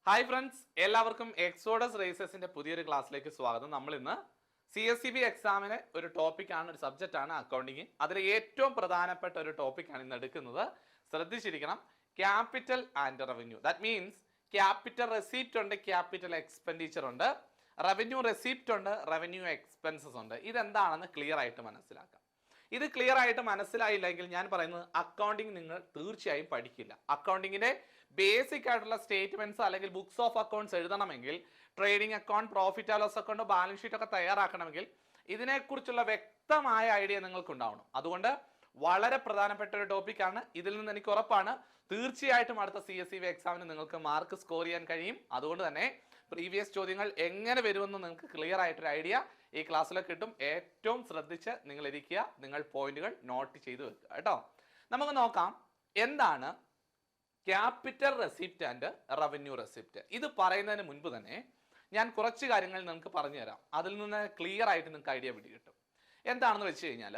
Hi friends, എല്ലാവർക്കും exodus റേസസിന്റെ പുതിയൊരു ക്ലാസ്സിലേക്ക് സ്വാഗതം. നമ്മൾ ഇന്ന് CSCB എക്സാമിന് ഒരു ടോപ്പിക്കാണ്, ഒരു സബ്ജക്റ്റാണ് അക്കൗണ്ടിങ്. അതിലെ ഏറ്റവും പ്രധാനപ്പെട്ട ഒരു ടോപ്പിക്കാണ് ഇന്ന് എടുക്കുന്നത്. ശ്രദ്ധിച്ചിരിക്കണം. Capital and revenue. That means capital receipt ഉണ്ട്, ക്യാപിറ്റൽ എക്സ്പെൻഡിച്ചർ ഉണ്ട്, റവന്യൂ റെസീപ്റ്റ് ഉണ്ട്, റവന്യൂ എക്സ്പെൻസസ് ഉണ്ട്. ഇതെന്താണെന്ന് ക്ലിയർ ആയിട്ട് മനസ്സിലാക്കാം. ഇത് ക്ലിയർ ആയിട്ട് മനസ്സിലായില്ലെങ്കിൽ ഞാൻ പറയുന്നത് അക്കൗണ്ടിങ് നിങ്ങൾ തീർച്ചയായും പഠിക്കില്ല. അക്കൗണ്ടിങ്ങിന്റെ ബേസിക് ആയിട്ടുള്ള സ്റ്റേറ്റ്മെന്റ്സ് അല്ലെങ്കിൽ ബുക്സ് ഓഫ് അക്കൗണ്ട്സ് എഴുതണമെങ്കിൽ, trading account, profit and loss account, balance sheet ഒക്കെ തയ്യാറാക്കണമെങ്കിൽ ഇതിനെക്കുറിച്ചുള്ള വ്യക്തമായ ഐഡിയ നിങ്ങൾക്ക് ഉണ്ടാവണം. അതുകൊണ്ട് വളരെ പ്രധാനപ്പെട്ട ഒരു ടോപ്പിക്കാണ്. ഇതിൽ നിന്ന് എനിക്ക് ഉറപ്പാണ് തീർച്ചയായിട്ടും അടുത്ത CSCB എക്സാമിന് നിങ്ങൾക്ക് മാർക്ക് സ്കോർ ചെയ്യാൻ കഴിയും. അതുകൊണ്ട് തന്നെ പ്രീവിയസ് ചോദ്യങ്ങൾ എങ്ങനെ വരുമെന്ന് നിങ്ങൾക്ക് ക്ലിയർ ആയിട്ടൊരു ഐഡിയ ഈ ക്ലാസ്സിൽ കിട്ടും. ഏറ്റവും ശ്രദ്ധിച്ച് നിങ്ങൾ ഇരിക്കുക, നിങ്ങൾ പോയിന്റുകൾ നോട്ട് ചെയ്ത് വെക്കുക കേട്ടോ. നമുക്ക് നോക്കാം എന്താണ് capital receipt and revenue receipt. ഇത് പറയുന്നതിന് മുൻപ് തന്നെ ഞാൻ കുറച്ച് കാര്യങ്ങൾ നിങ്ങൾക്ക് പറഞ്ഞു തരാം. അതിൽ നിന്ന് ക്ലിയർ ആയിട്ട് നിങ്ങൾക്ക് ഐഡിയ പിടികിട്ടും. എന്താണെന്ന് വെച്ച് കഴിഞ്ഞാൽ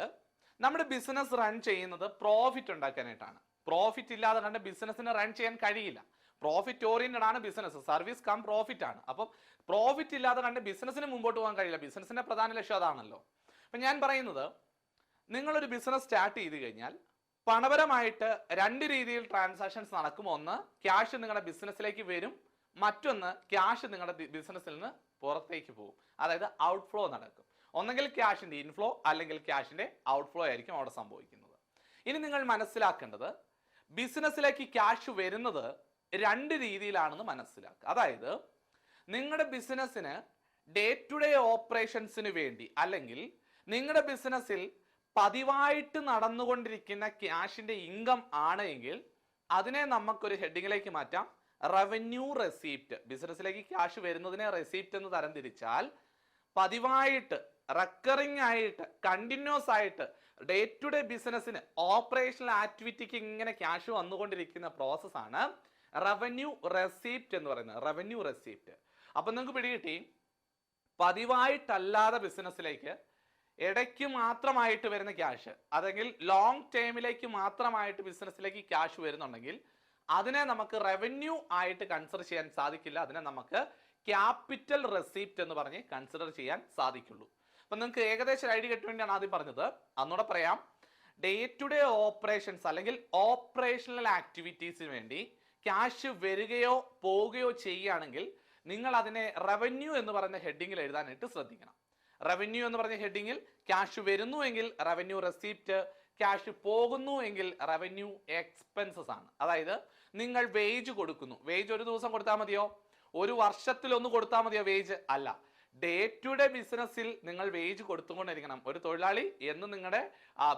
നമ്മുടെ ബിസിനസ് റൺ ചെയ്യുന്നത് പ്രോഫിറ്റ് ഉണ്ടാക്കാനായിട്ടാണ്. പ്രോഫിറ്റ് ഇല്ലാതെ കണ്ട് ബിസിനസ്സിന് റൺ ചെയ്യാൻ കഴിയില്ല. പ്രോഫിറ്റ് ഓറിയന്റഡ് ആണ് ബിസിനസ്, സർവീസ് കം പ്രോഫിറ്റ് ആണ്. അപ്പം പ്രോഫിറ്റ് ഇല്ലാതെ കണ്ട് ബിസിനസ്സിന് മുമ്പോട്ട് പോകാൻ കഴിയില്ല. ബിസിനസിന്റെ പ്രധാന ലക്ഷ്യം അതാണല്ലോ. അപ്പം ഞാൻ പറയുന്നത്, നിങ്ങളൊരു ബിസിനസ് സ്റ്റാർട്ട് ചെയ്ത് കഴിഞ്ഞാൽ പണപരമായിട്ട് രണ്ട് രീതിയിൽ ട്രാൻസാക്ഷൻസ് നടക്കും. ഒന്ന്, ക്യാഷ് നിങ്ങളുടെ ബിസിനസ്സിലേക്ക് വരും. മറ്റൊന്ന്, ക്യാഷ് നിങ്ങളുടെ ബിസിനസ്സിൽ നിന്ന് പുറത്തേക്ക് പോകും. അതായത് ഔട്ട്ഫ്ലോ നടക്കും. ഒന്നെങ്കിൽ ക്യാഷിന്റെ ഇൻഫ്ലോ അല്ലെങ്കിൽ ക്യാഷിന്റെ ഔട്ട്ഫ്ലോ ആയിരിക്കും അവിടെ സംഭവിക്കുന്നത്. ഇനി നിങ്ങൾ മനസ്സിലാക്കേണ്ടത്, ബിസിനസ്സിലേക്ക് ക്യാഷ് വരുന്നത് രണ്ട് രീതിയിലാണെന്ന് മനസ്സിലാക്കുക. അതായത് നിങ്ങളുടെ ബിസിനസ്സിന് ഡേ ടു ഡേ ഓപ്പറേഷൻസിന് വേണ്ടി അല്ലെങ്കിൽ നിങ്ങളുടെ ബിസിനസ്സിൽ പതിവായിട്ട് നടന്നുകൊണ്ടിരിക്കുന്ന ക്യാഷിന്റെ ഇൻകം ആണ് എങ്കിൽ അതിനെ നമുക്കൊരു ഹെഡിങ്ങിലേക്ക് മാറ്റാം, റവന്യൂ റെസീപ്റ്റ്. ബിസിനസ്സിലേക്ക് ക്യാഷ് വരുന്നതിനെ റെസീപ്റ്റ് എന്ന് തരംതിരിച്ചാൽ പതിവായിട്ട് റെക്കറിംഗ് ആയിട്ട് കണ്ടിന്യൂസ് ആയിട്ട് ഡേ ടു ഡേ ബിസിനസ്സിന് ഓപ്പറേഷണൽ ആക്ടിവിറ്റിക്ക് ഇങ്ങനെ ക്യാഷ് വന്നുകൊണ്ടിരിക്കുന്ന പ്രോസസ്സാണ് റവന്യൂ റെസീപ്റ്റ് എന്ന് പറയുന്നത്. Revenue receipt. അപ്പൊ നിങ്ങൾക്ക് പിടികിട്ടി, പതിവായിട്ടല്ലാതെ ബിസിനസ്സിലേക്ക് ഇടയ്ക്ക് മാത്രമായിട്ട് വരുന്ന ക്യാഷ്, അതെങ്കിൽ ലോങ് ടേമിലേക്ക് മാത്രമായിട്ട് ബിസിനസ്സിലേക്ക് ക്യാഷ് വരുന്നുണ്ടെങ്കിൽ അതിനെ നമുക്ക് റവന്യൂ ആയിട്ട് കൺസിഡർ ചെയ്യാൻ സാധിക്കില്ല. അതിനെ നമുക്ക് ക്യാപിറ്റൽ റെസീപ്റ്റ് എന്ന് പറഞ്ഞ് കൺസിഡർ ചെയ്യാൻ സാധിക്കുള്ളൂ. അപ്പൊ നിങ്ങൾക്ക് ഏകദേശം ഐഡിയ കിട്ടാൻ വേണ്ടിയാണ് ആദ്യം പറഞ്ഞത്. അന്നൂടെ പറയാം, ഡേ ടു ഡേ ഓപ്പറേഷൻസ് അല്ലെങ്കിൽ ഓപ്പറേഷണൽ ആക്ടിവിറ്റീസിന് വേണ്ടി ക്യാഷ് വരികയോ പോവുകയോ ചെയ്യുകയാണെങ്കിൽ നിങ്ങൾ അതിനെ റവന്യൂ എന്ന് പറയുന്ന ഹെഡിങ്ങിൽ എഴുതാനായിട്ട് ശ്രദ്ധിക്കണം. റവന്യൂ എന്ന് പറഞ്ഞ ഹെഡിങ്ങിൽ ക്യാഷ് വരുന്നു എങ്കിൽ റവന്യൂ റെസീപ്റ്റ്, ക്യാഷ് പോകുന്നു എങ്കിൽ റവന്യൂ എക്സ്പെൻസസ് ആണ്. അതായത് നിങ്ങൾ വേജ് കൊടുക്കുന്നു. വേജ് ഒരു ദിവസം കൊടുത്താൽ മതിയോ? ഒരു വർഷത്തിലൊന്ന് കൊടുത്താൽ മതിയോ വേജ്? അല്ല, ഡേ ടു ഡേ ബിസിനസ്സിൽ നിങ്ങൾ വേജ് കൊടുത്തുകൊണ്ടിരിക്കണം. ഒരു തൊഴിലാളി എന്ന് നിങ്ങളുടെ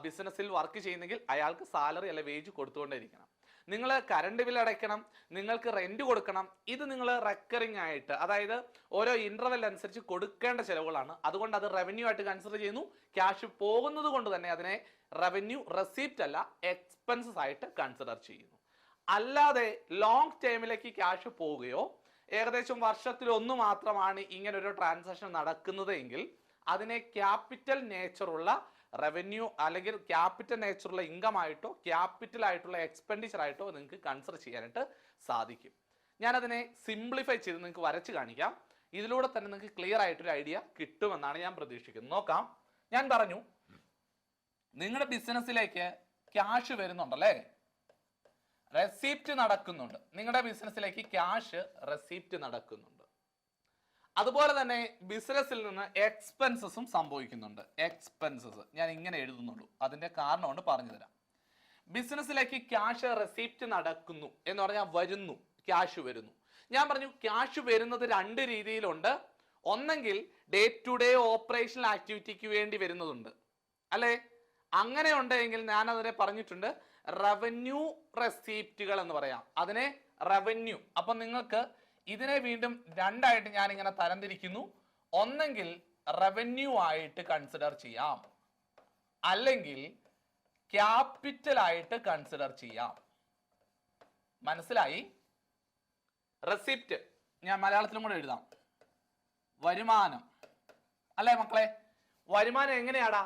ബിസിനസ്സിൽ വർക്ക് ചെയ്യുന്നെങ്കിൽ അയാൾക്ക് സാലറി അല്ലെ വേജ് കൊടുത്തുകൊണ്ടിരിക്കണം. നിങ്ങൾ കറണ്ട് ബിൽ അടയ്ക്കണം, നിങ്ങൾക്ക് റെന്റ് കൊടുക്കണം. ഇത് നിങ്ങൾ റെക്കറിംഗ് ആയിട്ട്, അതായത് ഓരോ ഇന്റർവെൽ അനുസരിച്ച് കൊടുക്കേണ്ട ചെലവുകളാണ്. അതുകൊണ്ട് അത് റവന്യൂ ആയിട്ട് കൺസിഡർ ചെയ്യുന്നു. ക്യാഷ് പോകുന്നത് കൊണ്ട് തന്നെ അതിനെ റവന്യൂ റെസീപ്റ്റ് അല്ല എക്സ്പെൻസസ് ആയിട്ട് കൺസിഡർ ചെയ്യുന്നു. അല്ലാതെ ലോങ് ടൈമിലേക്ക് ക്യാഷ് പോവുകയോ ഏകദേശം വർഷത്തിൽ ഒന്ന് മാത്രമാണ് ഇങ്ങനെ ഒരു ട്രാൻസാക്ഷൻ നടക്കുന്നത് എങ്കിൽ അതിനെ ക്യാപിറ്റൽ നേച്ചറുള്ള റവന്യൂ അല്ലെങ്കിൽ ക്യാപിറ്റൽ നേച്ചറുള്ള ഇൻകം ആയിട്ടോ ക്യാപിറ്റൽ ആയിട്ടുള്ള എക്സ്പെൻഡിച്ചർ ആയിട്ടോ നിങ്ങൾക്ക് കൺസിഡർ ചെയ്യാനായിട്ട് സാധിക്കും. ഞാനതിനെ സിംപ്ലിഫൈ ചെയ്ത് നിങ്ങൾക്ക് വരച്ച് കാണിക്കാം. ഇതിലൂടെ തന്നെ നിങ്ങൾക്ക് ക്ലിയർ ആയിട്ടൊരു ഐഡിയ കിട്ടുമെന്നാണ് ഞാൻ പ്രതീക്ഷിക്കുന്നത്. നോക്കാം. ഞാൻ പറഞ്ഞു, നിങ്ങളുടെ ബിസിനസ്സിലേക്ക് ക്യാഷ് വരുന്നുണ്ടല്ലേ, റെസീപ്റ്റ് നടക്കുന്നുണ്ട്. നിങ്ങളുടെ ബിസിനസ്സിലേക്ക് ക്യാഷ് റെസീപ്റ്റ് നടക്കുന്നുണ്ട്. അതുപോലെ തന്നെ ബിസിനസ്സിൽ നിന്ന് എക്സ്പെൻസസും സംഭവിക്കുന്നുണ്ട്. എക്സ്പെൻസസ് ഞാൻ ഇങ്ങനെ എഴുതുന്നുള്ളൂ, അതിന്റെ കാരണം കൊണ്ട് പറഞ്ഞു തരാം. ബിസിനസ്സിലേക്ക് ക്യാഷ് റെസീപ്റ്റ് നടക്കുന്നു എന്ന് പറഞ്ഞാൽ വരുന്നു, ക്യാഷ് വരുന്നു. ഞാൻ പറഞ്ഞു ക്യാഷ് വരുന്നത് രണ്ട് രീതിയിലുണ്ട്. ഒന്നെങ്കിൽ ഡേ ടു ഡേ ഓപ്പറേഷണൽ ആക്ടിവിറ്റിക്ക് വേണ്ടി വരുന്നതുണ്ട് അല്ലെ. അങ്ങനെ ഉണ്ടെങ്കിൽ ഞാൻ അതിനെ പറഞ്ഞിട്ടുണ്ട് റവന്യൂ റെസീപ്റ്റുകൾ എന്ന് പറയാം. അതിനെ റവന്യൂ. അപ്പൊ നിങ്ങൾക്ക് ഇതിനെ വീണ്ടും രണ്ടായിട്ട് ഞാൻ ഇങ്ങനെ തരംതിരിക്കുന്നു. ഒന്നെങ്കിൽ റവന്യൂ ആയിട്ട് കൺസിഡർ ചെയ്യാം, അല്ലെങ്കിൽ ക്യാപിറ്റൽ ആയിട്ട് കൺസിഡർ ചെയ്യാം. മനസ്സിലായി? റെസിപ്റ്റ് ഞാൻ മലയാളത്തിലും കൂടെ എഴുതാം. വരുമാനം അല്ലേ മക്കളെ? വരുമാനം എങ്ങനെയാടാ?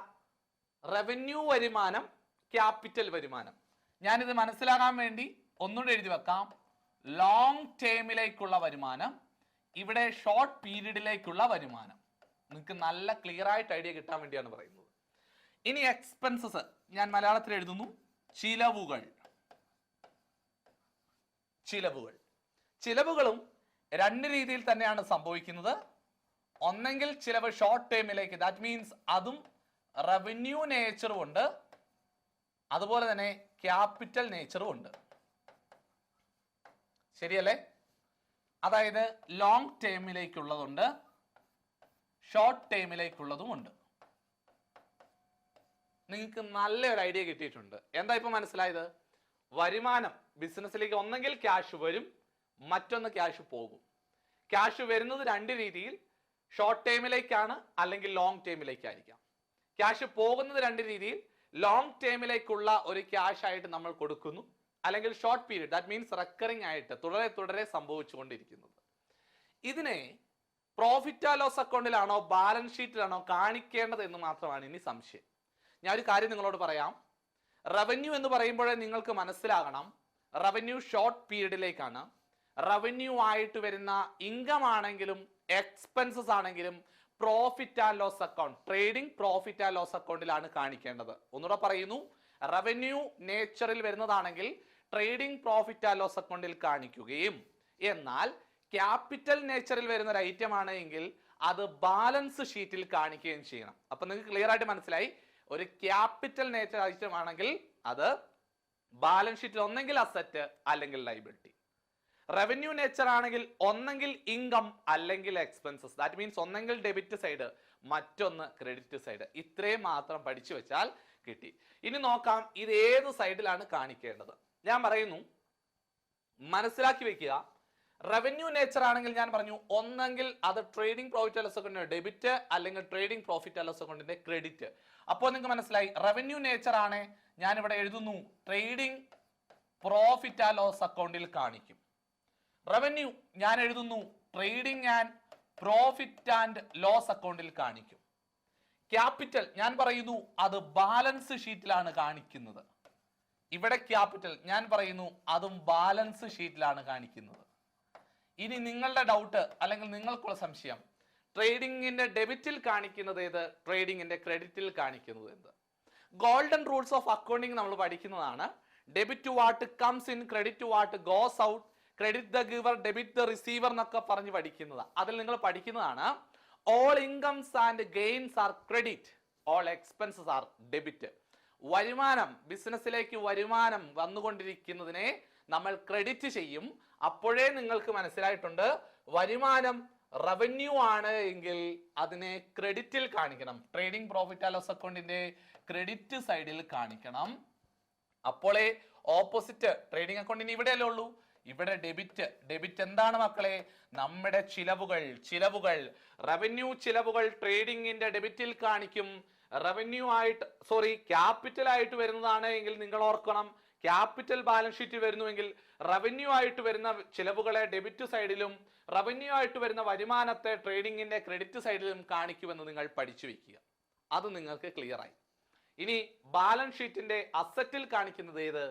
റവന്യൂ വരുമാനം, ക്യാപിറ്റൽ വരുമാനം. ഞാനിത് മനസ്സിലാകാൻ വേണ്ടി ഒന്നുകൂടെ എഴുതി വെക്കാം. ലോങ് ടേമിലേക്കുള്ള വരുമാനം, ഇവിടെ ഷോർട്ട് പീരീഡിലേക്കുള്ള വരുമാനം. നിങ്ങൾക്ക് നല്ല ക്ലിയർ ആയിട്ട് ഐഡിയ കിട്ടാൻ വേണ്ടിയാണ് പറയുന്നത്. ഇനി എക്സ്പെൻസസ് ഞാൻ മലയാളത്തിൽ എഴുതുന്നു, ചിലവുകൾ. ചിലവുകളും രണ്ട് രീതിയിൽ തന്നെയാണ് സംഭവിക്കുന്നത്. ഒന്നെങ്കിൽ ചിലവ് ഷോർട്ട് ടേമിലേക്ക്, ദാറ്റ് മീൻസ് അതും റവന്യൂ നേച്ചറും ഉണ്ട്, അതുപോലെ തന്നെ ക്യാപിറ്റൽ നേച്ചറും ഉണ്ട്. ശരിയല്ലേ? അതായത് ലോങ് ടേമിലേക്കുള്ളതുണ്ട്, ഷോർട്ട് ടേമിലേക്കുള്ളതും ഉണ്ട്. നിങ്ങൾക്ക് നല്ലൊരു ഐഡിയ കിട്ടിയിട്ടുണ്ട്. എന്താ ഇപ്പൊ മനസ്സിലായത്? വരുമാനം ബിസിനസ്സിലേക്ക് ഒന്നെങ്കിൽ ക്യാഷ് വരും, മറ്റൊന്ന് ക്യാഷ് പോകും. ക്യാഷ് വരുന്നത് രണ്ട് രീതിയിൽ, ഷോർട്ട് ടേമിലേക്കാണ് അല്ലെങ്കിൽ ലോങ് ടേമിലേക്കായിരിക്കാം. ക്യാഷ് പോകുന്നത് രണ്ട് രീതിയിൽ, ലോങ് ടേമിലേക്കുള്ള ഒരു ക്യാഷ് ആയിട്ട് നമ്മൾ കൊടുക്കുന്നു, അല്ലെങ്കിൽ short period, that means recurring ആയിട്ട് തുടരെ സംഭവിച്ചുകൊണ്ടിരിക്കുന്നത്. ഇതിനെ പ്രോഫിറ്റ് ആൻഡ് ലോസ് അക്കൗണ്ടിലാണോ ബാലൻസ് ഷീറ്റിലാണോ കാണിക്കേണ്ടത് എന്ന് മാത്രമാണ് ഇനി സംശയം. ഞാൻ ഒരു കാര്യം നിങ്ങളോട് പറയാം. റവന്യൂ എന്ന് പറയുമ്പോഴേ നിങ്ങൾക്ക് മനസ്സിലാകണം, റവന്യൂ ഷോർട്ട് പീരീഡിലേക്കാണ്. റവന്യൂ ആയിട്ട് വരുന്ന ഇൻകം ആണെങ്കിലും എക്സ്പെൻസസ് ആണെങ്കിലും profit and loss account, trading profit and loss അക്കൗണ്ടിലാണ് കാണിക്കേണ്ടത്. ഒന്നുകൂടെ പറയുന്നു, റവന്യൂ നേച്ചറിൽ വരുന്നതാണെങ്കിൽ ട്രേഡിംഗ് പ്രോഫിറ്റ് ആൻഡ് ലോസ് അക്കൗണ്ടിൽ കാണിക്കുകയും, എന്നാൽ ക്യാപിറ്റൽ നേച്ചറിൽ വരുന്ന ഒരു ഐറ്റം ആണെങ്കിൽ അത് ബാലൻസ് ഷീറ്റിൽ കാണിക്കുകയും ചെയ്യണം. അപ്പൊ നിങ്ങൾക്ക് ക്ലിയർ ആയിട്ട് മനസ്സിലായി, ഒരു ക്യാപിറ്റൽ നേച്ചർ ഐറ്റം ആണെങ്കിൽ അത് ബാലൻസ് ഷീറ്റിൽ ഒന്നെങ്കിൽ അസറ്റ് അല്ലെങ്കിൽ ലൈബിലിറ്റി. റവന്യൂ നേച്ചർ ആണെങ്കിൽ ഒന്നെങ്കിൽ ഇൻകം അല്ലെങ്കിൽ എക്സ്പെൻസസ്, ദാറ്റ് മീൻസ് ഒന്നെങ്കിൽ ഡെബിറ്റ് സൈഡ് മറ്റൊന്ന് ക്രെഡിറ്റ് സൈഡ്. ഇത്രയും മാത്രം പഠിച്ചു വെച്ചാൽ കിട്ടി. ഇനി നോക്കാം ഇത് ഏത് സൈഡിലാണ് കാണിക്കേണ്ടത്. ഞാൻ പറയുന്നു, മനസ്സിലാക്കി വെക്കുക. റവന്യൂ നേച്ചർ ആണെങ്കിൽ ഞാൻ പറഞ്ഞു ഒന്നെങ്കിൽ അത് ട്രേഡിംഗ് പ്രോഫിറ്റ് ആൻഡ് ലോസ് അക്കൗണ്ടിന്റെ ഡെബിറ്റ് അല്ലെങ്കിൽ ട്രേഡിംഗ് പ്രോഫിറ്റ് ആൻഡ് ലോസ് അക്കൗണ്ടിന്റെ ക്രെഡിറ്റ്. അപ്പോൾ നിങ്ങൾക്ക് മനസ്സിലായി, റവന്യൂ നേച്ചർ ആണ് ഞാൻ ഇവിടെ എഴുതുന്നു ട്രേഡിംഗ് പ്രോഫിറ്റ് ആൻഡ് ലോസ് അക്കൗണ്ടിൽ കാണിക്കും. റവന്യൂ ഞാൻ എഴുതുന്നു trading and profit and loss അക്കൗണ്ടിൽ കാണിക്കും. ക്യാപിറ്റൽ ഞാൻ പറയുന്നു അത് ബാലൻസ് ഷീറ്റിലാണ് കാണിക്കുന്നത്. ഇവിടെ ക്യാപിറ്റൽ ഞാൻ പറയുന്നു അതും ബാലൻസ് ഷീറ്റിലാണ് കാണിക്കുന്നത്. ഇനി നിങ്ങളുടെ ഡൗട്ട് അല്ലെങ്കിൽ നിങ്ങൾക്കുള്ള സംശയം, ട്രേഡിംഗിന്റെ ഡെബിറ്റിൽ കാണിക്കുന്നത് ഏത്, ട്രേഡിംഗിന്റെ ക്രെഡിറ്റിൽ കാണിക്കുന്നത് എന്ത്? ഗോൾഡൻ റൂൾസ് ഓഫ് അക്കൗണ്ടിങ് നമ്മൾ പഠിക്കുന്നതാണ്. Debit what comes in, credit what goes out, credit the giver, debit the receiver എന്നൊക്കെ പറഞ്ഞ് പഠിക്കുന്നതാണ്. അതിൽ നിങ്ങൾ പഠിക്കുന്നതാണ് all incomes and gains are credit, all expenses are debit. വരുമാനം, ബിസിനസ്സിലേക്ക് വരുമാനം വന്നുകൊണ്ടിരിക്കുന്നതിനെ നമ്മൾ ക്രെഡിറ്റ് ചെയ്യും. അപ്പോഴേ നിങ്ങൾക്ക് മനസ്സിലായിട്ടുണ്ട്, വരുമാനം റവന്യൂ ആണ് എങ്കിൽ അതിനെ ക്രെഡിറ്റിൽ കാണിക്കണം. ട്രേഡിംഗ് പ്രോഫിറ്റ് ആൻഡ് ലോസ് അക്കൗണ്ടിന്റെ ക്രെഡിറ്റ് സൈഡിൽ കാണിക്കണം. അപ്പോളേ ഓപ്പോസിറ്റ് ട്രേഡിംഗ് അക്കൗണ്ടിന് ഇവിടെയല്ലേ ഉള്ളൂ, ഇവിടെ ഡെബിറ്റ്. ഡെബിറ്റ് എന്താണ് മക്കളെ? നമ്മുടെ ചിലവുകൾ. റവന്യൂ ചിലവുകൾ ട്രേഡിംഗിന്റെ ഡെബിറ്റിൽ കാണിക്കും. റവന്യൂ ആയിട്ട് ക്യാപിറ്റൽ ആയിട്ട് വരുന്നതാണ് എങ്കിൽ നിങ്ങൾ ഓർക്കണം, ക്യാപിറ്റൽ ബാലൻസ് ഷീറ്റ് വരുന്നുവെങ്കിൽ റവന്യൂ ആയിട്ട് വരുന്ന ചിലവുകളെ ഡെബിറ്റ് സൈഡിലും റവന്യൂ ആയിട്ട് വരുന്ന വരുമാനത്തെ ട്രേഡിംഗിന്റെ ക്രെഡിറ്റ് സൈഡിലും കാണിക്കുമെന്ന് നിങ്ങൾ പഠിച്ചു വെക്കുക. അത് നിങ്ങൾക്ക് ക്ലിയർ ആയി. ഇനി ബാലൻസ് ഷീറ്റിന്റെ അസറ്റിൽ കാണിക്കുന്നത് ഏത്,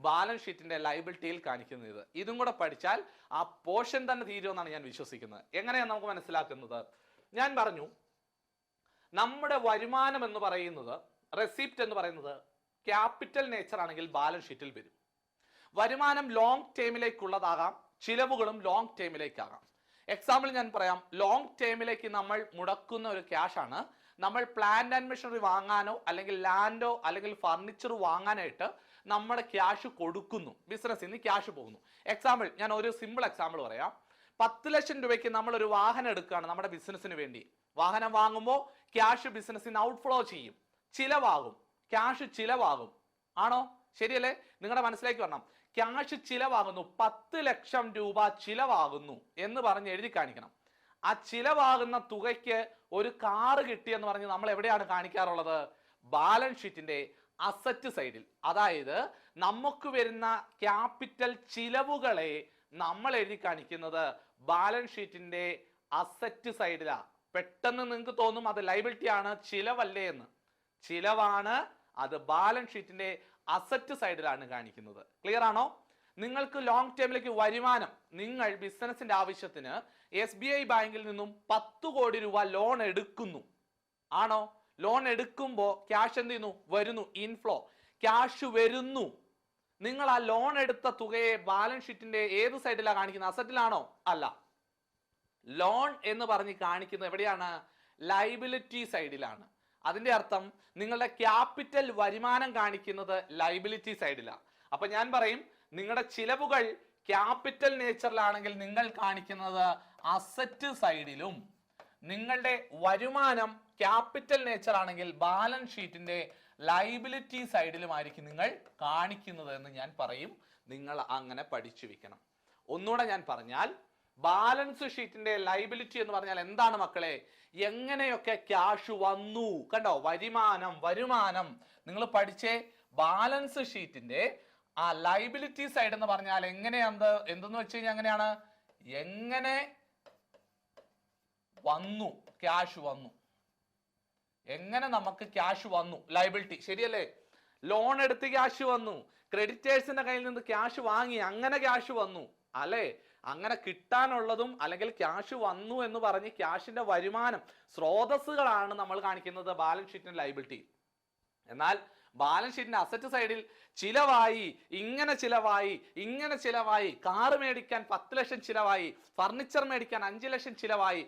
ബാലൻസ് ഷീറ്റിന്റെ ലൈബിലിറ്റിയിൽ കാണിക്കുന്നത് ഏത്? ഇതും കൂടെ പഠിച്ചാൽ ആ പോർഷൻ തന്നെ തീരുമെന്നാണ് ഞാൻ വിശ്വസിക്കുന്നത്. എങ്ങനെയാണ് നമുക്ക് മനസ്സിലാക്കുന്നത്? ഞാൻ പറഞ്ഞു, നമ്മുടെ വരുമാനം എന്ന് പറയുന്നത്, റെസിപ്റ്റ് എന്ന് പറയുന്നത് ക്യാപിറ്റൽ നേച്ചർ ആണെങ്കിൽ ബാലൻസ് ഷീറ്റിൽ വരും. വരുമാനം ലോങ് ടേമിലേക്കുള്ളതാകാം, ചിലവുകളും ലോങ് ടേമിലേക്കാകാം. എക്സാമ്പിൾ ഞാൻ പറയാം, ലോങ് ടേമിലേക്ക് നമ്മൾ മുടക്കുന്ന ഒരു ക്യാഷ് ആണ് നമ്മൾ പ്ലാന്റ് ആൻഡ് മെഷീനറി വാങ്ങാനോ അല്ലെങ്കിൽ ലാൻഡോ അല്ലെങ്കിൽ ഫർണിച്ചർ വാങ്ങാനായിട്ട് നമ്മുടെ ക്യാഷ് കൊടുക്കുന്നു. ബിസിനസ്സിൽ നിന്ന് ക്യാഷ് പോകുന്നു. എക്സാമ്പിൾ ഞാൻ ഒരു സിമ്പിൾ എക്സാമ്പിൾ പറയാം. 10 ലക്ഷം രൂപയ്ക്ക് നമ്മൾ ഒരു വാഹനം എടുക്കുകയാണ് നമ്മുടെ ബിസിനസ്സിന് വേണ്ടി. വാഹനം വാങ്ങുമ്പോൾ ക്യാഷ് ബിസിനസ്സിന് ഔട്ട്ഫ്ലോ ചെയ്യും, ചിലവാകും, ക്യാഷ് ചിലവാകും. ആണോ? ശരിയല്ലേ? നിങ്ങളുടെ മനസ്സിലേക്ക് വരണം, ക്യാഷ് ചിലവാകുന്നു, 10 ലക്ഷം രൂപ ചിലവാകുന്നു എന്ന് പറഞ്ഞ് എഴുതി കാണിക്കണം. ആ ചിലവാകുന്ന തുകയ്ക്ക് ഒരു കാറ് കിട്ടിയെന്ന് പറഞ്ഞ് നമ്മൾ എവിടെയാണ് കാണിക്കാറുള്ളത്? ബാലൻസ് ഷീറ്റിന്റെ അസറ്റ് സൈഡിൽ. അതായത് നമുക്ക് വരുന്ന ക്യാപിറ്റൽ ചിലവുകളെ നമ്മൾ എഴുതി കാണിക്കുന്നത് ബാലൻസ് ഷീറ്റിന്റെ അസറ്റ് സൈഡിലാണ്. പെട്ടെന്ന് നിങ്ങൾക്ക് തോന്നും അത് ലൈബിലിറ്റി ആണ്, ചിലവല്ലേ എന്ന്. ചിലവാണ്, അത് ബാലൻസ് ഷീറ്റിന്റെ അസറ്റ് സൈഡിലാണ് കാണിക്കുന്നത്. ക്ലിയർ ആണോ? നിങ്ങൾക്ക് ലോങ് ടേമിലേക്ക് വരുമാനം, നിങ്ങൾ ബിസിനസിന്റെ ആവശ്യത്തിന് SBI ബാങ്കിൽ നിന്നും 10 കോടി രൂപ ലോൺ എടുക്കുന്നു, ആണോ? ലോൺ എടുക്കുമ്പോൾ ക്യാഷ് എന്ത് ചെയ്യുന്നു? വരുന്നു, ഇൻഫ്ലോ, ക്യാഷ് വരുന്നു. നിങ്ങൾ ആ ലോൺ എടുത്ത തുകയെ ബാലൻസ് ഷീറ്റിന്റെ ഏത് സൈഡിലാണ് കാണിക്കുന്നത്? അസറ്റിലാണോ? അല്ല. ലോൺ എന്ന് പറഞ്ഞ് കാണിക്കുന്നത് എവിടെയാണ്? ലൈബിലിറ്റി സൈഡിലാണ്. അതിന്റെ അർത്ഥം നിങ്ങളുടെ ക്യാപിറ്റൽ വരുമാനം കാണിക്കുന്നത് ലൈബിലിറ്റി സൈഡിലാണ്. അപ്പൊ ഞാൻ പറയും, നിങ്ങളുടെ ചിലവുകൾ ക്യാപിറ്റൽ നേച്ചറിലാണെങ്കിൽ നിങ്ങൾ കാണിക്കുന്നത് അസറ്റ് സൈഡിലും, നിങ്ങളുടെ വരുമാനം ക്യാപിറ്റൽ നേച്ചർ ആണെങ്കിൽ ബാലൻസ് ഷീറ്റിന്റെ ലൈബിലിറ്റി സൈഡിലുമായിരിക്കും നിങ്ങൾ കാണിക്കുന്നത് എന്ന് ഞാൻ പറയും. നിങ്ങൾ അങ്ങനെ പഠിച്ചു വെക്കണം. ഒന്നുകൂടെ ഞാൻ പറഞ്ഞാൽ, ബാലൻസ് ഷീറ്റിന്റെ ലൈബിലിറ്റി എന്ന് പറഞ്ഞാൽ എന്താണ് മക്കളെ? എങ്ങനെയൊക്കെ ക്യാഷ് വന്നു, കണ്ടോ? വരുമാനം നിങ്ങൾ പഠിച്ചേ. ബാലൻസ് ഷീറ്റിന്റെ ആ ലൈബിലിറ്റി സൈഡ് എന്ന് പറഞ്ഞാൽ എങ്ങനെയാണ്? എന്തെന്ന് വെച്ച് കഴിഞ്ഞാൽ എങ്ങനെയാണ്? എങ്ങനെ വന്നു ക്യാഷ് വന്നു, എങ്ങനെ നമുക്ക് ക്യാഷ് വന്നു, ലൈബിലിറ്റി, ശരിയല്ലേ? ലോൺ എടുത്ത് ക്യാഷ് വന്നു, ക്രെഡിറ്റേഴ്സിന്റെ കയ്യിൽ നിന്ന് ക്യാഷ് വാങ്ങി, അങ്ങനെ ക്യാഷ് വന്നു, അല്ലേ? അങ്ങനെ കിട്ടാനുള്ളതും അല്ലെങ്കിൽ ക്യാഷ് വന്നു എന്ന് പറഞ്ഞ് ക്യാഷിന്റെ വരുമാനം സ്രോതസ്സുകളാണ് നമ്മൾ കാണിക്കുന്നത് ബാലൻസ് ഷീറ്റിന്റെ ലൈബിലിറ്റി. എന്നാൽ ബാലൻസ് ഷീറ്റിന്റെ അസറ്റ് സൈഡിൽ ചിലവായി, ഇങ്ങനെ ചിലവായി, ഇങ്ങനെ ചിലവായി, കാറ് മേടിക്കാൻ 10 ലക്ഷം ചിലവായി, ഫർണിച്ചർ മേടിക്കാൻ 5 ലക്ഷം ചിലവായി,